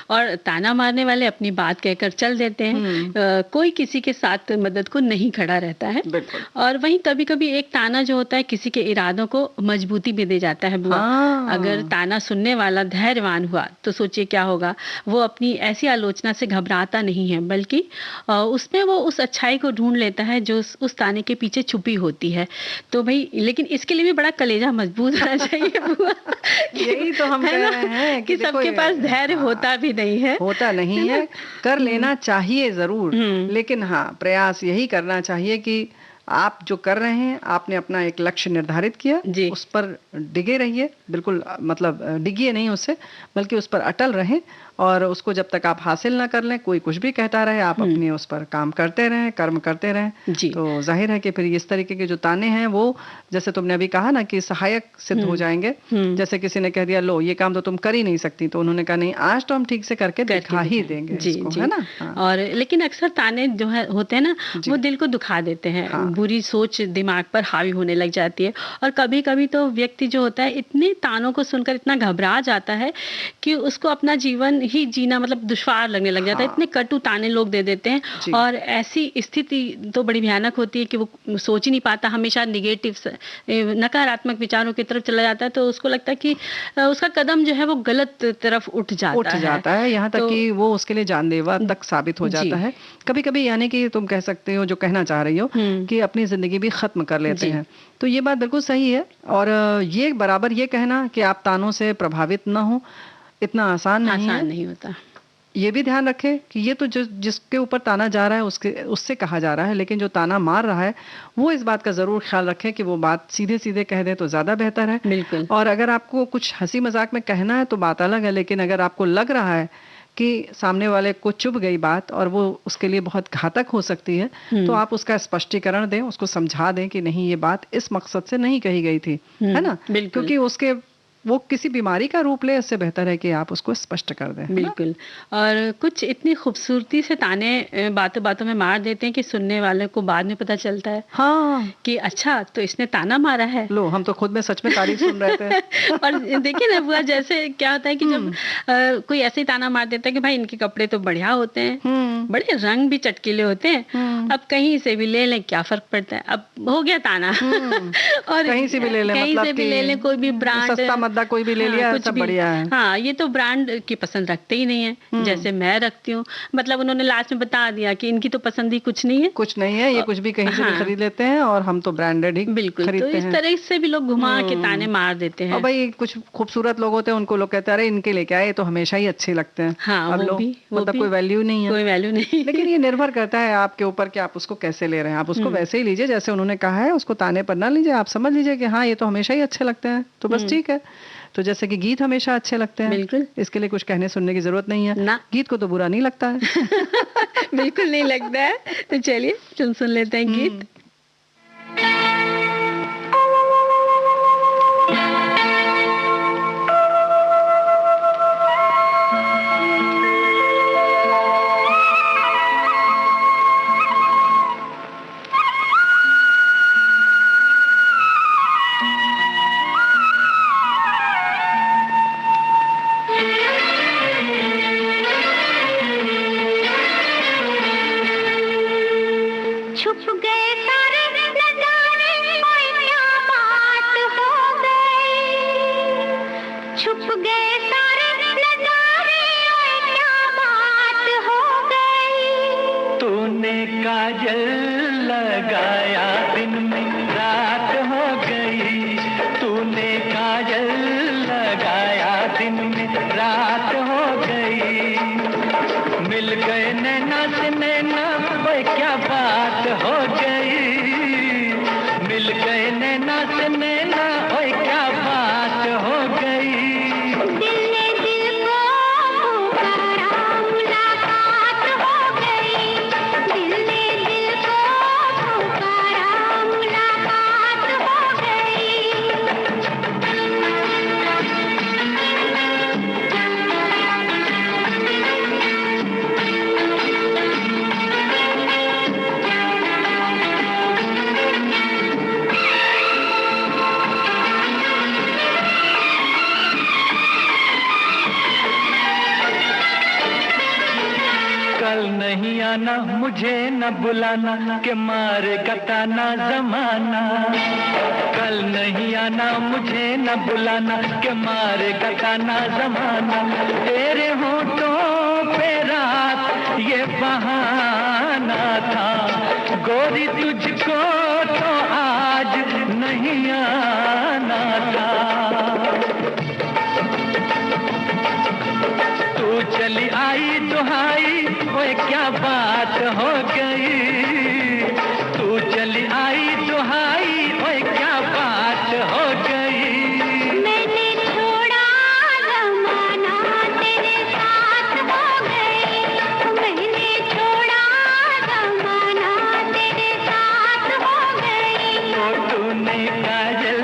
और ताना मारने वाले अपनी बात कहकर चल देते हैं। कोई किसी के साथ मदद को नहीं खड़ा रहता है। और वहीं कभी कभी एक ताना जो होता है किसी के इरादों को मजबूती भी दे जाता है बुआ। अगर ताना सुनने वाला धैर्यवान हुआ तो सोचिए क्या होगा, वो अपनी ऐसी आलोचना से घबराता नहीं है, बल्कि उसमें वो उस अच्छाई को ढूंढ लेता है जो उस ताने के पीछे छुपी होती है। तो भाई लेकिन इसके लिए भी बड़ा कलेजा मजबूत होना चाहिए बुआ। यही तो हम कह रहे हैं कि सबके पास धैर्य होता भी नहीं है, होता नहीं है। कर लेना चाहिए जरूर, लेकिन हाँ प्रयास यही करना चाहिए कि आप जो कर रहे हैं, आपने अपना एक लक्ष्य निर्धारित किया, उस पर डिगे रहिए। बिल्कुल मतलब डिगिए नहीं उससे, बल्कि उस पर अटल रहें, और उसको जब तक आप हासिल ना कर लें, कोई कुछ भी कहता रहे, आप अपने उस पर काम करते रहें, कर्म करते रहें। तो जाहिर है कि फिर इस तरीके के जो ताने हैं वो, जैसे तुमने अभी कहा ना कि सहायक सिद्ध हो जाएंगे। जैसे किसी ने कह दिया लो ये काम तो तुम कर ही नहीं सकती, तो उन्होंने कहा नहीं आज तो हम ठीक से करके दिखा ही देंगे इसको, है ना। और लेकिन अक्सर ताने जो है होते हैं ना, वो दिल को दुखा देते हैं। बुरी सोच दिमाग पर हावी होने लग जाती है, और कभी कभी तो व्यक्ति जो होता है इतने तानों को सुनकर इतना घबरा जाता है कि उसको अपना जीवन ही जीना मतलब दुश्वार लगने लग जाता है। इतने कटु ताने लोग दे देते हैं, और ऐसी स्थिति तो बड़ी भयानक होती है कि वो सोच ही नहीं पाता, हमेशा निगेटिव नकारात्मक विचारों की तरफ चला जाता है। तो उसको लगता है कि उसका कदम जो है वो गलत तरफ उठ जाता है, यहाँ तक कि वो उसके लिए जानलेवा तक साबित हो जाता है कभी कभी। यानी कि तुम कह सकते हो, जो कहना चाह रही हो, कि अपनी जिंदगी भी खत्म कर लेते हैं। तो ये बात बिल्कुल सही है, और ये बराबर ये कहना कि आप तानों से प्रभावित ना हो, इतना आसान नहीं होता। ये भी ध्यान रखें कि ये तो जिसके ऊपर ताना जा रहा है उससे कहा जा रहा है, लेकिन जो ताना मार रहा है वो इस बात का जरूर ख्याल रखें कि वो बात सीधे सीधे कह दे तो ज्यादा बेहतर है। बिल्कुल। और अगर आपको कुछ हंसी मजाक में कहना है तो बात अलग है, लेकिन अगर आपको लग रहा है कि सामने वाले को चुभ गई बात और वो उसके लिए बहुत घातक हो सकती है, तो आप उसका स्पष्टीकरण दें, उसको समझा दें कि नहीं ये बात इस मकसद से नहीं कही गई थी, है ना। क्योंकि उसके वो किसी बीमारी का रूप ले, इससे बेहतर है कि आप उसको स्पष्ट कर दें। बिल्कुल। और कुछ इतनी खूबसूरती से ताने बातों बातों में मार देते हैं कि सुनने वाले को बाद में पता चलता है कि अच्छा तो इसने ताना मारा है। लो हम तो खुद में सच में तारीफ सुन रहे थे। और देखिए ना बुआ, जैसे क्या होता है कि जब कोई ऐसे ही ताना मार देता है कि भाई इनके कपड़े तो बढ़िया होते हैं, बड़े रंग भी चटकीले होते हैं, अब कहीं से भी ले लें क्या फर्क पड़ता है, अब हो गया ताना। और कहीं से भी ले लें, कोई भी ब्रांड कोई भी ले लिया, सब बढ़िया है। हाँ, ये तो ब्रांड की पसंद रखते ही नहीं है, जैसे मैं रखती हूँ। मतलब उन्होंने लास्ट में बता दिया कि इनकी तो पसंद ही कुछ नहीं है, ये कुछ भी कहीं से भी खरीद लेते हैं, और हम तो ब्रांडेड ही खरीदते हैं। तो इस तरह से भी लोग घुमा के ताने मार देते हैं। और भाई कुछ खूबसूरत लोग होते हैं, उनको लोग कहते हैं अरे इनके लेके आए, तो हमेशा ही अच्छे लगते हैं। हाँ, मतलब कोई वैल्यू नहीं है, लेकिन ये निर्भर करता है आपके ऊपर कि आप उसको कैसे ले रहे हैं। आप उसको वैसे ही लीजिए जैसे उन्होंने कहा है, उसको ताने पर ना लीजिए। आप समझ लीजिए कि हाँ ये तो हमेशा ही अच्छे लगते हैं, तो बस ठीक है। तो जैसे कि गीत हमेशा अच्छे लगते हैं, बिल्कुल, इसके लिए कुछ कहने सुनने की जरूरत नहीं है ना। गीत को तो बुरा नहीं लगता है। बिल्कुल नहीं लगता है। तो चलिए सुन लेते हैं गीत। छुप गए सारे नजारे, ओए क्या बात हो गई। छुप गए सारे नजारे, ओए क्या बात हो गई। तूने काजल लगाया दिन में रात हो गई। तूने काजल लगाया दिन में रात हो गई। मिल गए नैना से नैना, ओए क्या बात हो गई। मिल गए नैना से नैना, ओए क्या बात हो गई। दिल ने दिल को पुकारा, मुलाकात हो गई। दिल ने दिल को पुकारा, मुलाकात हो गई। कल नहीं आना, मुझे न बुलाना, के मारेगा ताना जमाना। कल नहीं आना, मुझे न बुलाना, के मारेगा ताना जमाना। तेरे होठों पे रात ये बहाना था, गोरी तुझको तो आज नहीं आना था। तू चली आई दुहाई, ओए क्या बात हो गई। तू चली आई दुहाई, ओए क्या बात हो गई। मैंने छोड़ा जमाना, तेरे साथ हो गई। मैंने छोड़ा जमाना, तेरे साथ हो गई। तो तूने काजल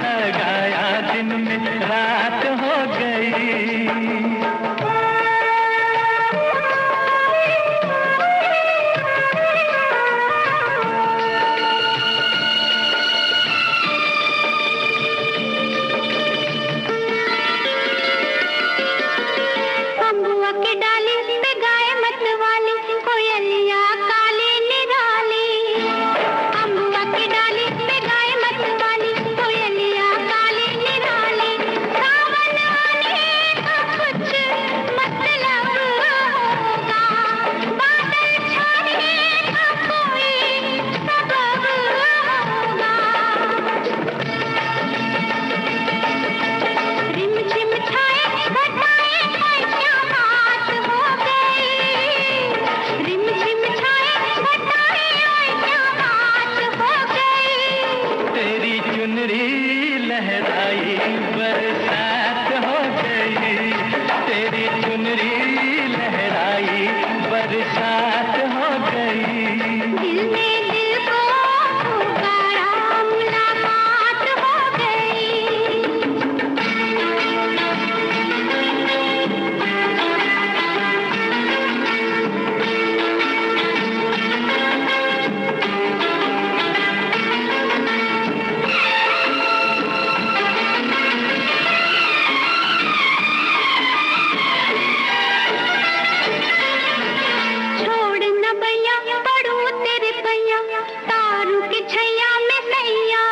लगाया दिन में रात हो गई। अम्बुआ की डाली पे गाए मतवाली, कोयलिया काली निराली। अम्बुआ की डाली पे गाए मतवाली, कोयलिया काली निराली। सावन आने का कुछ मतलब होगा, बादल छाने का कोई सबब होगा। रिम झिम छाए घटाए, ओए क्या बात हो गई। रिम झिम छाए घटाए, ओए क्या बात हो गई। तेरी चुनरी लहराई बरसात हो गई। तेरी चुनरी लहराई बरसात हो गई। दिल ने दिल को पुकारा, मुलाकात हो गई। छोड़ न भैया, पढ़ूं तेरे पैया, तारू की छैया में सैया।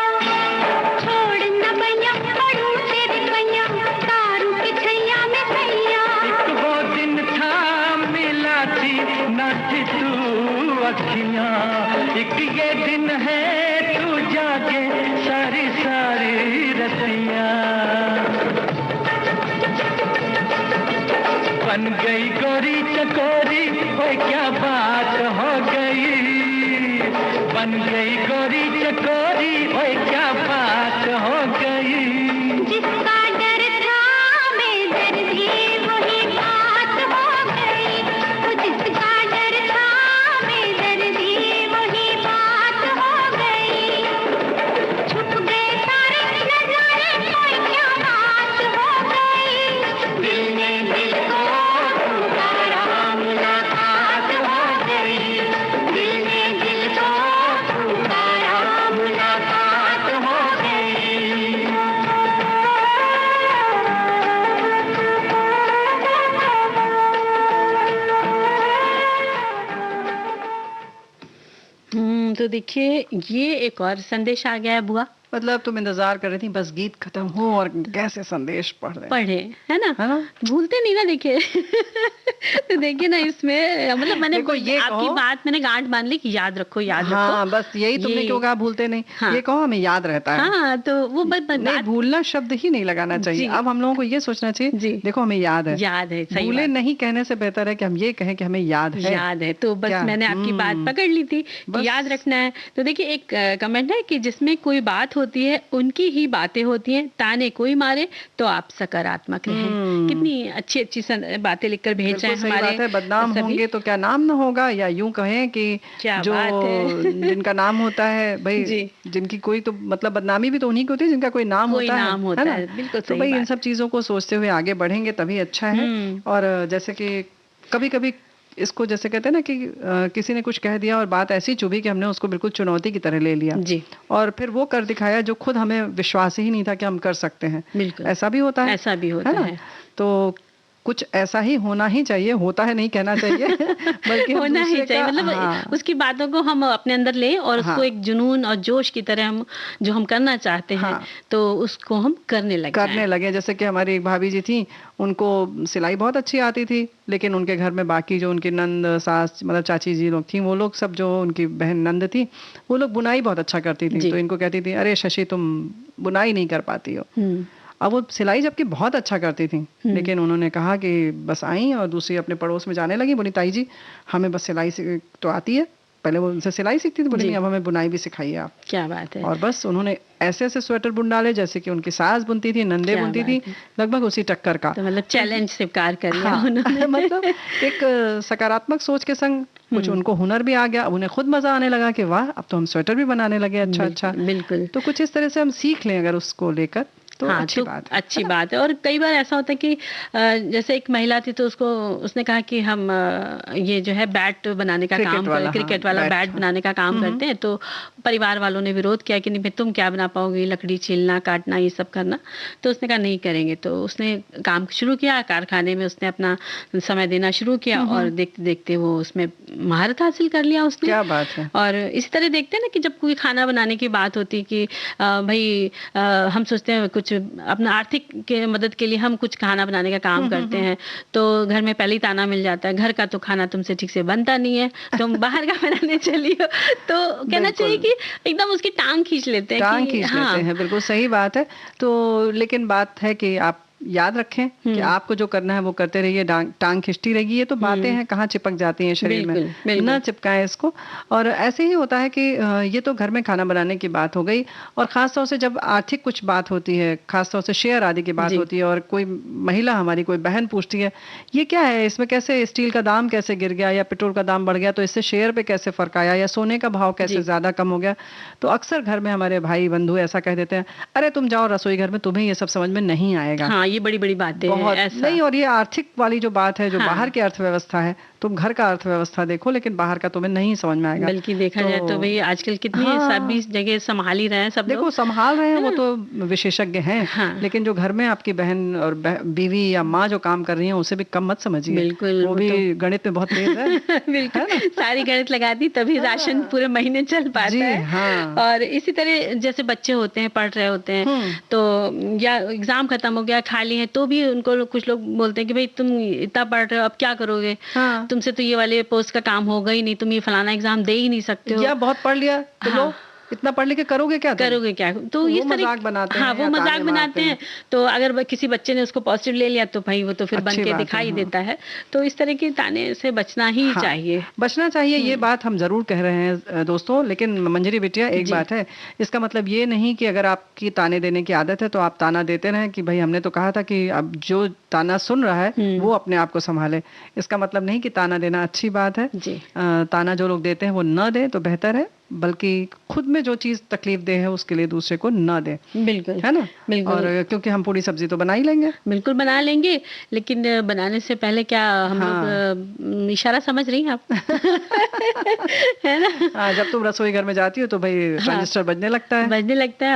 छोड़ न भैया, पढ़ूं तेरे पैया, तारू की छैया में सैया। वो दिन था मिला थी न थी तू अखियां। एक ये दिन है तू जागे सारी सारी रतियां। बन गई गोरी चकोरी, ओए क्या बात हो गई। बन गई गोरी चकोरी, ओए क्या बात हो गई। जिसका डर था बेदर्दी, वही बात हो गई। वो जिसका डर था बेदर्दी, वही बात हो गई। छुप गए सारे नजारे, ओए क्या बात हो गई। दिल ने दिल को पुकारा, मुलाकात हो गई। दिल ने दिल को पुकारा, मुलाकात हो गई। तो देखिए ये एक और संदेश आ गया है बुआ। मतलब तुम इंतजार कर रही थी बस गीत खत्म हो और कैसे संदेश पढ़े, है ना? भूलते नहीं ना देखिए। तो देखिए ना इसमें मतलब मैंने आपकी बात मैंने गांठ बांध ली कि याद रखो, याद रखो। बस यही तुमने क्यों कहा भूलते नहीं। ये कहो हमें याद रहता है। हाँ, तो वो नहीं, भूलना शब्द ही नहीं लगाना चाहिए। अब हम लोगों को ये सोचना चाहिए देखो हमें याद है, भूले नहीं कहने से बेहतर है कि हम ये कहें कि हमें याद है। तो बस मैंने आपकी बात पकड़ ली थी कि याद रखना है। तो देखिए एक कमेंट है कि जिसमें कोई बात होती है उनकी ही बातें होती हैं, ताने कोई मारे तो आप सकारात्मक रहें। कितनी अच्छी अच्छी बातें लिखकर भेज रहे हैं हमारे। बदनाम होंगे तो क्या नाम न होगा, या यूं कहें कि जो जिनका नाम होता है भाई, जिनकी कोई तो मतलब बदनामी भी तो उन्हीं की होती है जिनका कोई नाम होता है। बिल्कुल तो भाई इन सब चीजों को सोचते हुए आगे बढ़ेंगे तभी अच्छा है। और जैसे कि कभी कभी इसको जैसे कहते हैं ना कि किसी ने कुछ कह दिया और बात ऐसी चुभी कि हमने उसको बिल्कुल चुनौती की तरह ले लिया जी, और फिर वो कर दिखाया जो खुद हमें विश्वास ही नहीं था कि हम कर सकते हैं। बिल्कुल ऐसा भी होता है, ऐसा भी होता है। तो कुछ ऐसा ही होना ही चाहिए, होता है नहीं कहना चाहिए बल्कि होना ही चाहिए। मतलब उसकी बातों को हम अपने अंदर लें और उसको एक जुनून और जोश की तरह हम जो हम करना चाहते हैं तो उसको हम करने लगे। जैसे कि हमारी एक भाभी जी थी, उनको सिलाई बहुत अच्छी आती थी, लेकिन उनके घर में बाकी जो उनकी नंद सास मतलब चाची जी लोग थी, वो लोग सब जो उनकी बहन नंद थी वो लोग बुनाई बहुत अच्छा करती थी। तो इनको कहती थी अरे शशि तुम बुनाई नहीं कर पाती हो। अब वो सिलाई जबकि बहुत अच्छा करती थी, लेकिन उन्होंने कहा कि बस आई और दूसरी अपने पड़ोस में जाने लगी, बोली ताई जी हमें बस सिलाई तो आती है। पहले वो उनसे सिलाई सीखती थी, बोली अब हमें बुनाई भी सिखाइए आप। क्या बात है। और बस उन्होंने ऐसे ऐसे स्वेटर बुन डाले जैसे कि उनकी सास बुनती थी, नंदे बुनती थी, लगभग उसी टक्कर का। तो मतलब चैलेंज स्वीकार कर लिया उन्होंने। मतलब एक सकारात्मक सोच के संग कुछ उनको हुनर भी आ गया, उन्हें खुद मजा आने लगा कि वाह अब तो हम स्वेटर भी बनाने लगे। अच्छा बिल्कुल। तो कुछ इस तरह से हम सीख लें अगर उसको लेकर तो अच्छी बात है। और कई बार ऐसा होता है कि जैसे एक महिला थी तो उसने कहा कि हम ये जो है बैट बनाने का काम क्रिकेट वाला बैट बनाने का काम करते हैं। तो परिवार वालों ने विरोध किया कि नहीं भाई तुम क्या बना पाओगी, लकड़ी छीलना काटना ये सब करना। तो उसने कहा नहीं करेंगे। तो उसने काम शुरू किया, कारखाने में उसने अपना समय देना शुरू किया और देखते देखते वो उसमें महारत हासिल कर लिया उसने। क्या बात है। और इसी तरह देखते हैं ना कि जब कोई खाना बनाने की बात होती कि भाई हम सोचते हैं कुछ अपना आर्थिक के मदद के लिए हम कुछ खाना बनाने का काम करते हैं, तो घर में पहले ही ताना मिल जाता है घर का तो खाना तुमसे ठीक से बनता नहीं है, तुम बाहर का बनाने चली हो। तो कहना चाहिए कि एकदम उसकी टांग खींच लेते हैं। बिल्कुल सही बात है। तो लेकिन बात है कि आप याद रखें कि आपको जो करना है वो करते रहिए, टांग खिंचती रहेगी। ये तो बातें हैं, कहाँ चिपक जाती हैं शरीर में, ना चिपकाएं इसको। और ऐसे ही होता है कि ये तो घर में खाना बनाने की बात हो गई, और खासतौर से जब आर्थिक कुछ बात होती है, खासतौर से शेयर आदि की बात होती है, और कोई महिला हमारी कोई बहन पूछती है ये क्या है, इसमें कैसे स्टील का दाम कैसे गिर गया, या पेट्रोल का दाम बढ़ गया तो इससे शेयर पे कैसे फर्क आया, या सोने का भाव कैसे ज्यादा कम हो गया। तो अक्सर घर में हमारे भाई बंधु ऐसा कह देते हैं अरे तुम जाओ रसोई घर में, तुम्हें ये सब समझ में नहीं आएगा। ये बड़ी बड़ी बातें हैं नहीं। और ये आर्थिक वाली जो बात है, जो बाहर की अर्थव्यवस्था है, तुम घर का अर्थव्यवस्था देखो, लेकिन बाहर का तुम्हें नहीं समझ में आएगा। बल्कि देखा जाए तो भाई आजकल कितनी सभी जगह संभाल ही रहे हैं सब लोग। देखो संभाल रहे हैं वो तो विशेषज्ञ हैं, लेकिन जो घर में आपकी बहन और बीवी या माँ जो काम कर रही है उसे भी कम मत समझिए। बिल्कुल, वो भी गणित में बहुत तेज है। बिल्कुल सारी गणित लगा दी तभी राशन पूरे महीने चल पाता है। और इसी तरह जैसे बच्चे होते हैं, पढ़ रहे होते हैं, तो या एग्जाम खत्म हो गया, खाली है, तो भी उनको कुछ लोग बोलते हैं कि भाई तुम इतना पढ़ रहे हो अब क्या करोगे, तुमसे तो ये वाले पोस्ट का काम होगा ही नहीं, तुम ये फलाना एग्जाम दे ही नहीं सकते हो, या बहुत पढ़ लिया तो लो इतना पढ़ लिखे करोगे क्या तो ये मजाक बनाते हैं। वो मजाक बनाते हैं। तो अगर किसी बच्चे ने उसको पॉजिटिव ले लिया तो भाई वो तो फिर बन के दिखाई देता है। तो इस तरह के ताने से बचना ही चाहिए, बचना चाहिए। ये बात हम जरूर कह रहे हैं दोस्तों, लेकिन मंजरी बिटिया एक बात है, इसका मतलब ये नहीं कि अगर आपकी ताने देने की आदत है तो आप ताना देते रहें कि भाई हमने तो कहा था कि अब जो ताना सुन रहा है वो अपने आप को संभाले। इसका मतलब नहीं कि ताना देना अच्छी बात है। ताना जो लोग देते हैं वो न दे तो बेहतर है, बल्कि खुद में जो चीज तकलीफ दे है उसके लिए दूसरे को न दे। बिल्कुल है ना। बिल्कुल। और क्योंकि हम पूरी सब्जी तो बना ही लेंगे, बिल्कुल बना लेंगे, लेकिन बनाने से पहले क्या हम लोग इशारा समझ रही हैं आप? है ना। जब तुम रसोई घर में जाती हो तो भाई रजिस्टर बजने लगता है,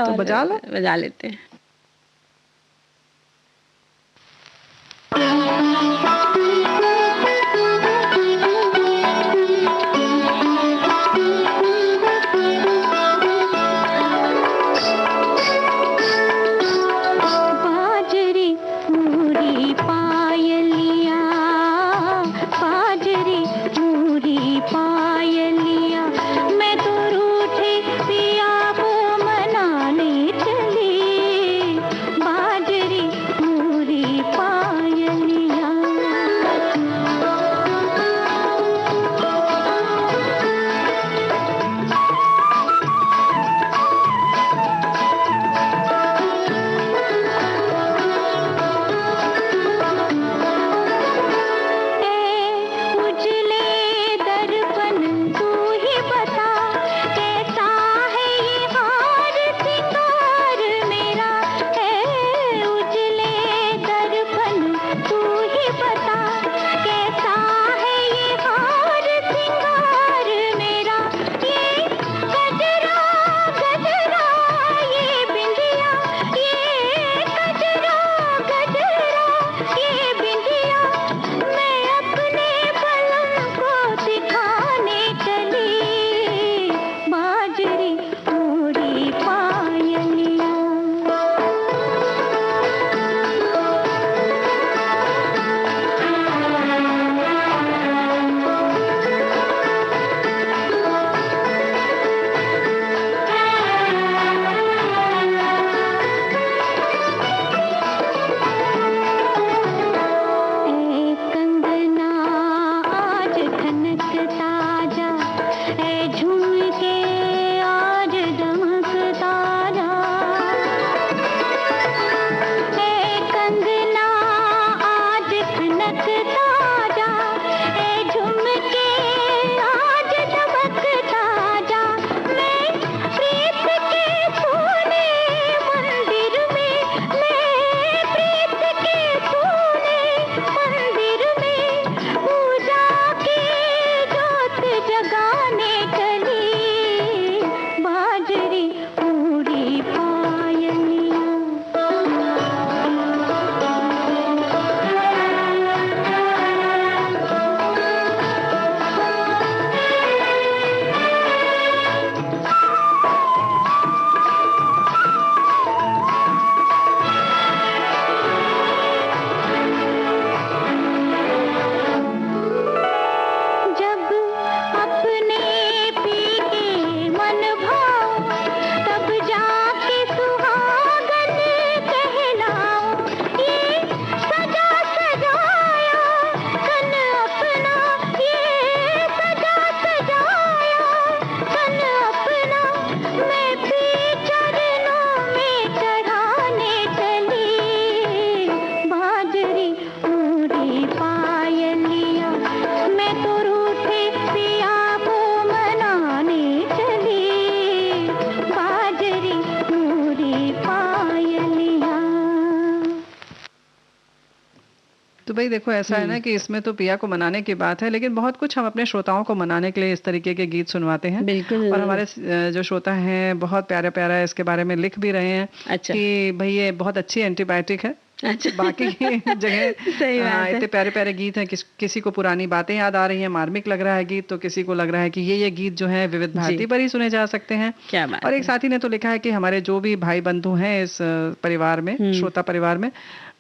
तो बजा लेते हैं। तो भाई देखो ऐसा है ना कि इसमें तो पिया को मनाने की बात है, लेकिन बहुत कुछ हम अपने श्रोताओं को मनाने के लिए इस तरीके के गीत सुनवाते हैं। बिल्कुल। और हमारे जो श्रोता हैं बहुत प्यारा प्यारा इसके बारे में लिख भी रहे हैं। अच्छा। कि भाई ये बहुत अच्छी एंटीबायोटिक है। अच्छा। बाकी जगह इतने प्यारे प्यारे गीत हैं, किसी को पुरानी बातें याद आ रही हैं, मार्मिक लग रहा है गीत, तो किसी को लग रहा है कि ये गीत जो है विविध भारती पर ही सुने जा सकते हैं। क्या बात और एक साथी ने तो लिखा है कि हमारे जो भी भाई बंधु हैं इस परिवार में, श्रोता परिवार में,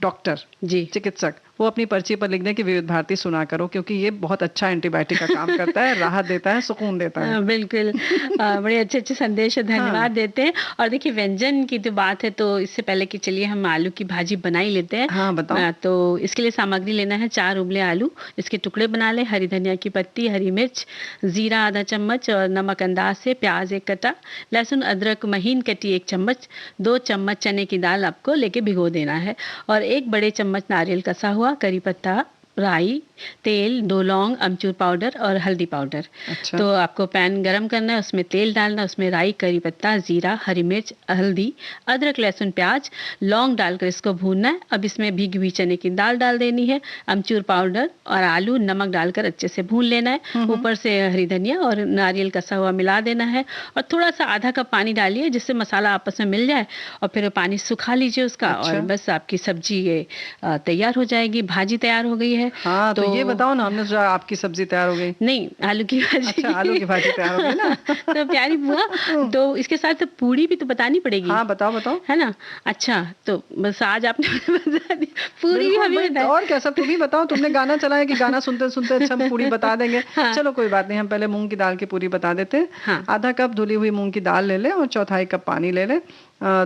डॉक्टर जी, चिकित्सक, वो अपनी पर्ची पर लिख दें कि विविध भारती सुना करो, क्योंकि ये बहुत अच्छा एंटीबायोटिक का काम करता है, राहत देता है, सुकून देता है। बिल्कुल। बड़े अच्छे अच्छे संदेश धन्यवाद देते हैं। और देखिए व्यंजन की जो बात है, तो इससे पहले कि चलिए हम आलू की भाजी बना ही लेते हैं। हाँ बताओ। तो इसके लिए सामग्री लेना है 4 उबले आलू, इसके टुकड़े बना ले, हरी धनिया की पत्ती, हरी मिर्च, जीरा आधा चम्मच और नमक अंदाज से, प्याज 1 कटा, लहसुन अदरक महीन कटी 1 चम्मच, 2 चम्मच चने की दाल आपको लेके भिगो देना है, और 1 बड़े चम्मच नारियल कसा हुआ, करी पत्ता, राई, तेल, 2 लौंग, अमचूर पाउडर और हल्दी पाउडर। अच्छा। तो आपको पैन गरम करना है, उसमें तेल डालना, उसमें राई, करी पत्ता, जीरा, हरी मिर्च, हल्दी, अदरक, लहसुन, प्याज, लौंग डालकर इसको भूनना है। अब इसमें भीगी हुई चने की दाल डाल देनी है, अमचूर पाउडर और आलू, नमक डालकर अच्छे से भून लेना है। ऊपर से हरी धनिया और नारियल कसा हुआ मिला देना है, और थोड़ा सा आधा कप पानी डालिए जिससे मसाला आपस में मिल जाए, और फिर पानी सुखा लीजिए उसका। अच्छा। और बस आपकी सब्जी ये तैयार हो जाएगी, भाजी तैयार हो गई है। हाँ, तो ये बताओ ना, हमने सोचा आपकी सब्जी तैयार हो गई। नहीं, आलू की भाजी। अच्छा, आलू की भाजी तैयार हो गई ना। तो प्यारी बुआ, तो इसके साथ तो पूरी भी तो बतानी पड़ेगी। हाँ बताओ बताओ। है ना। अच्छा, तो बस आज आपने बता दी, पूरी भी हमें बताई। और क्या, सब तुम ही बताओ, तुमने गाना चलाया कि गाना सुनते सुनते अच्छा हम पूरी बता देंगे। हाँ। चलो कोई बात नहीं, हम पहले मूंग की दाल की पूरी बता देते हैं। हाँ। आधा कप धुली हुई मूंग की दाल ले ले, और 1/4 कप पानी ले ले।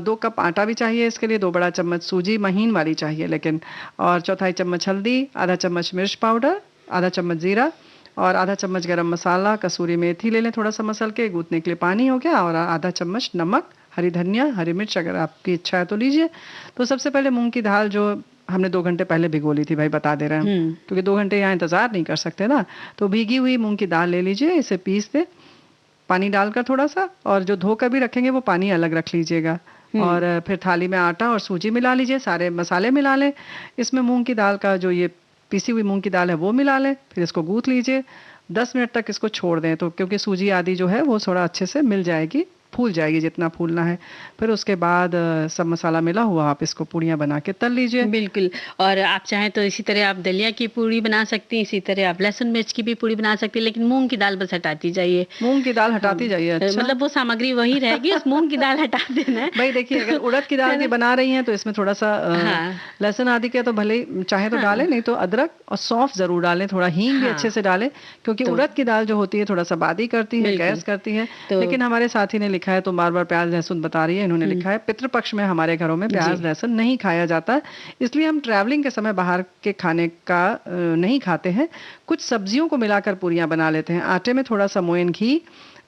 2 कप आटा भी चाहिए इसके लिए, 2 बड़ा चम्मच सूजी महीन वाली चाहिए लेकिन, और 1/4 चम्मच हल्दी, आधा चम्मच मिर्च पाउडर, आधा चम्मच जीरा, और आधा चम्मच गरम मसाला, कसूरी मेथी ले लें थोड़ा सा मसल के, गूंथने के लिए पानी हो गया, और आधा चम्मच नमक, हरी धनिया, हरी मिर्च अगर आपकी इच्छा है तो लीजिए। तो सबसे पहले मूंग की दाल जो हमने 2 घंटे पहले भिगो ली थी, भाई बता दे रहे हैं, क्योंकि 2 घंटे यहाँ इंतजार नहीं कर सकते ना। तो भीगी हुई मूंग की दाल ले लीजिए, इसे पीस दे पानी डालकर थोड़ा सा, और जो धोकर भी रखेंगे वो पानी अलग रख लीजिएगा। और फिर थाली में आटा और सूजी मिला लीजिए, सारे मसाले मिला लें, इसमें मूंग की दाल का जो ये पीसी हुई मूंग की दाल है वो मिला लें, फिर इसको गूंथ लीजिए। 10 मिनट तक इसको छोड़ दें, तो क्योंकि सूजी आदि जो है वो थोड़ा अच्छे से मिल जाएगी, फूल जाएगी जितना फूलना है। फिर उसके बाद सब मसाला मिला हुआ आप इसको पूड़ियाँ बना के तल लीजिए। बिल्कुल। और आप चाहें तो इसी तरह आप दलिया की पूड़ी बना सकती हैं, इसी तरह आप लहसुन मिर्च की भी पूड़ी बना सकती हैं, लेकिन मूंग की दाल बस हटाती जाइए। मूंग की दाल हटाती जाइए। अच्छा। मतलब वो सामग्री वही रहेगी, उस मूंग की दाल हटा देना है। भाई देखिए, अगर उड़द की दाल की बना रही हैं तो इसमें थोड़ा सा लहसुन आदि के तो भले चाहे तो डालें, नहीं तो अदरक और सौंफ जरूर डालें, थोड़ा हींग भी अच्छे से डालें, क्योंकि उड़द की दाल जो होती है थोड़ा सा बादी करती है, गैस करती है। लेकिन हमारे साथी ने लिखा है, तो बार बार प्याज लहसुन बता रही है, इन्होंने लिखा है पितृपक्ष में हमारे घरों में प्याज लहसुन नहीं खाया जाता, इसलिए हम ट्रैवलिंग के समय बाहर के खाने का नहीं खाते हैं। कुछ सब्जियों को मिलाकर पूरियां बना लेते हैं। आटे में थोड़ा सा मोयन घी,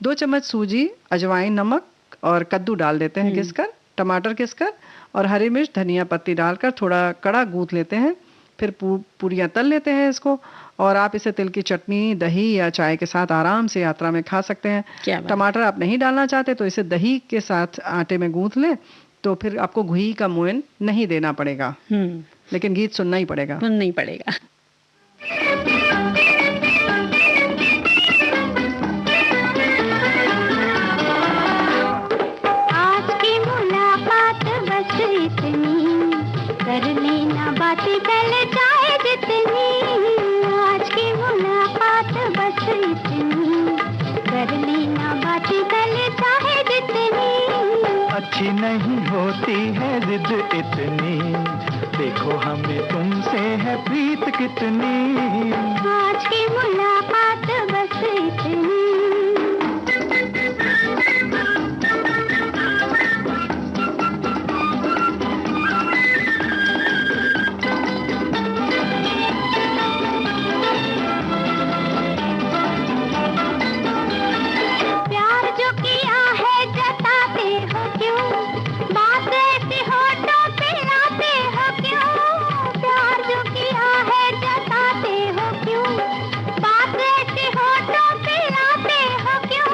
2 चम्मच सूजी, अजवाइन, नमक और कद्दू डाल देते हैं घिसकर, टमाटर घिसकर, और हरी मिर्च धनिया पत्ती डालकर थोड़ा कड़ा गूंथ लेते हैं। फिर पूरियां तल लेते हैं इसको, और आप इसे तिल की चटनी, दही या चाय के साथ आराम से यात्रा में खा सकते हैं। टमाटर आप नहीं डालना चाहते तो इसे दही के साथ आटे में गूंथ लें, तो फिर आपको घी का मोयन नहीं देना पड़ेगा, लेकिन गीत सुनना ही पड़ेगा। सुनना ही पड़ेगा। आज की मुलाकात बस इतनी, कर लेना बातें कल जाए जितनी। आज की मुलाकात बस इतनी, कर लेना बातें कल चाहे जितनी। अच्छी नहीं होती है जिद इतनी, देखो हमें तुमसे है प्रीत कितनी। आज की मुलाकात बस इतनी। प्यार जो किया है जताते हो क्यों, बात ऐसे होठों पे लाते हो क्यों। प्यार जो किया है जताते हो क्यों, बात ऐसे होठों पे लाते हो क्यों।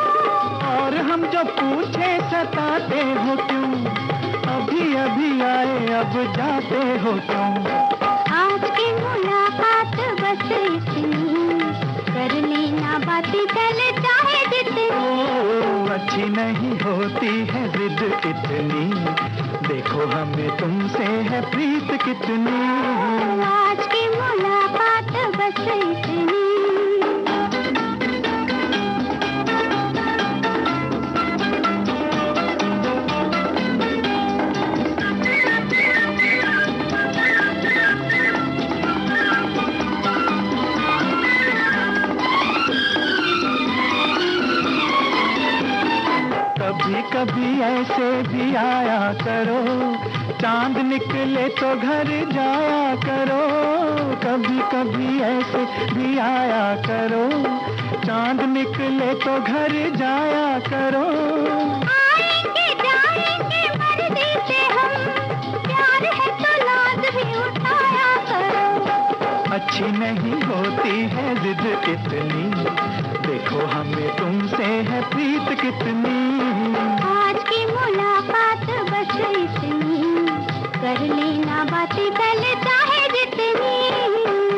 और हम जो पूछे सताते हो क्यों, अभी अभी आए अब जाते हो क्यों। आज की मुलाकात अच्छी नहीं होती है जिद इतनी, देखो हमें तुमसे है प्रीत कितनी। आज की मुलाकात बस इतनी। कभी कभी ऐसे भी आया करो, चांद निकले तो घर जाया करो। कभी कभी ऐसे भी आया करो, चांद निकले तो घर जाया करो। आएंगे जाएंगे मर्जी से हम, प्यार है तो नाज भी उठाया करो। अच्छी नहीं होती है जिद इतनी, देखो हमें तुमसे है प्रीत कितनी। आज की मुलाकात बस इतनी, कर लेना बातें कल चाहे जितनी।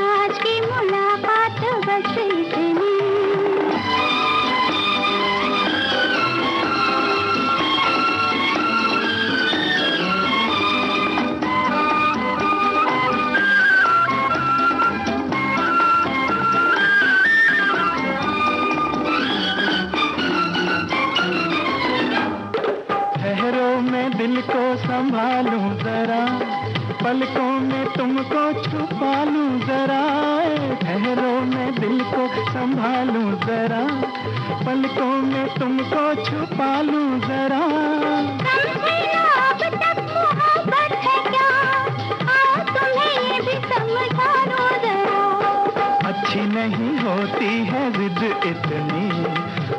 आज की मुलाकात बस इतनी। दिल को संभालूं जरा, पलकों में तुमको छुपा लूं जरा। ठहरो मैं दिल को संभालूं जरा, पलकों में तुमको छुपा लूं जरा। समझे ना अब तक मोहब्बत है क्या, आओ तुम्हें ये भी समझा दो जरा। अच्छी नहीं होती है जिद इतनी,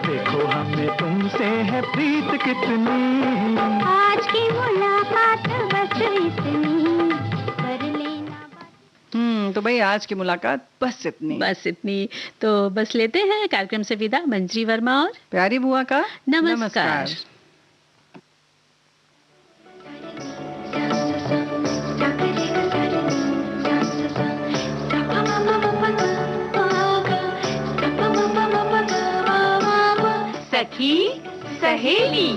देखो हमें तुमसे है प्रीत कितनी। आज की मुलाकात बस इतनी, कर लेना। तो भाई आज की मुलाकात बस इतनी। बस इतनी। तो बस लेते हैं कार्यक्रम से विदा मंजरी वर्मा और प्यारी बुआ का नमस्कार। सखी सहेली।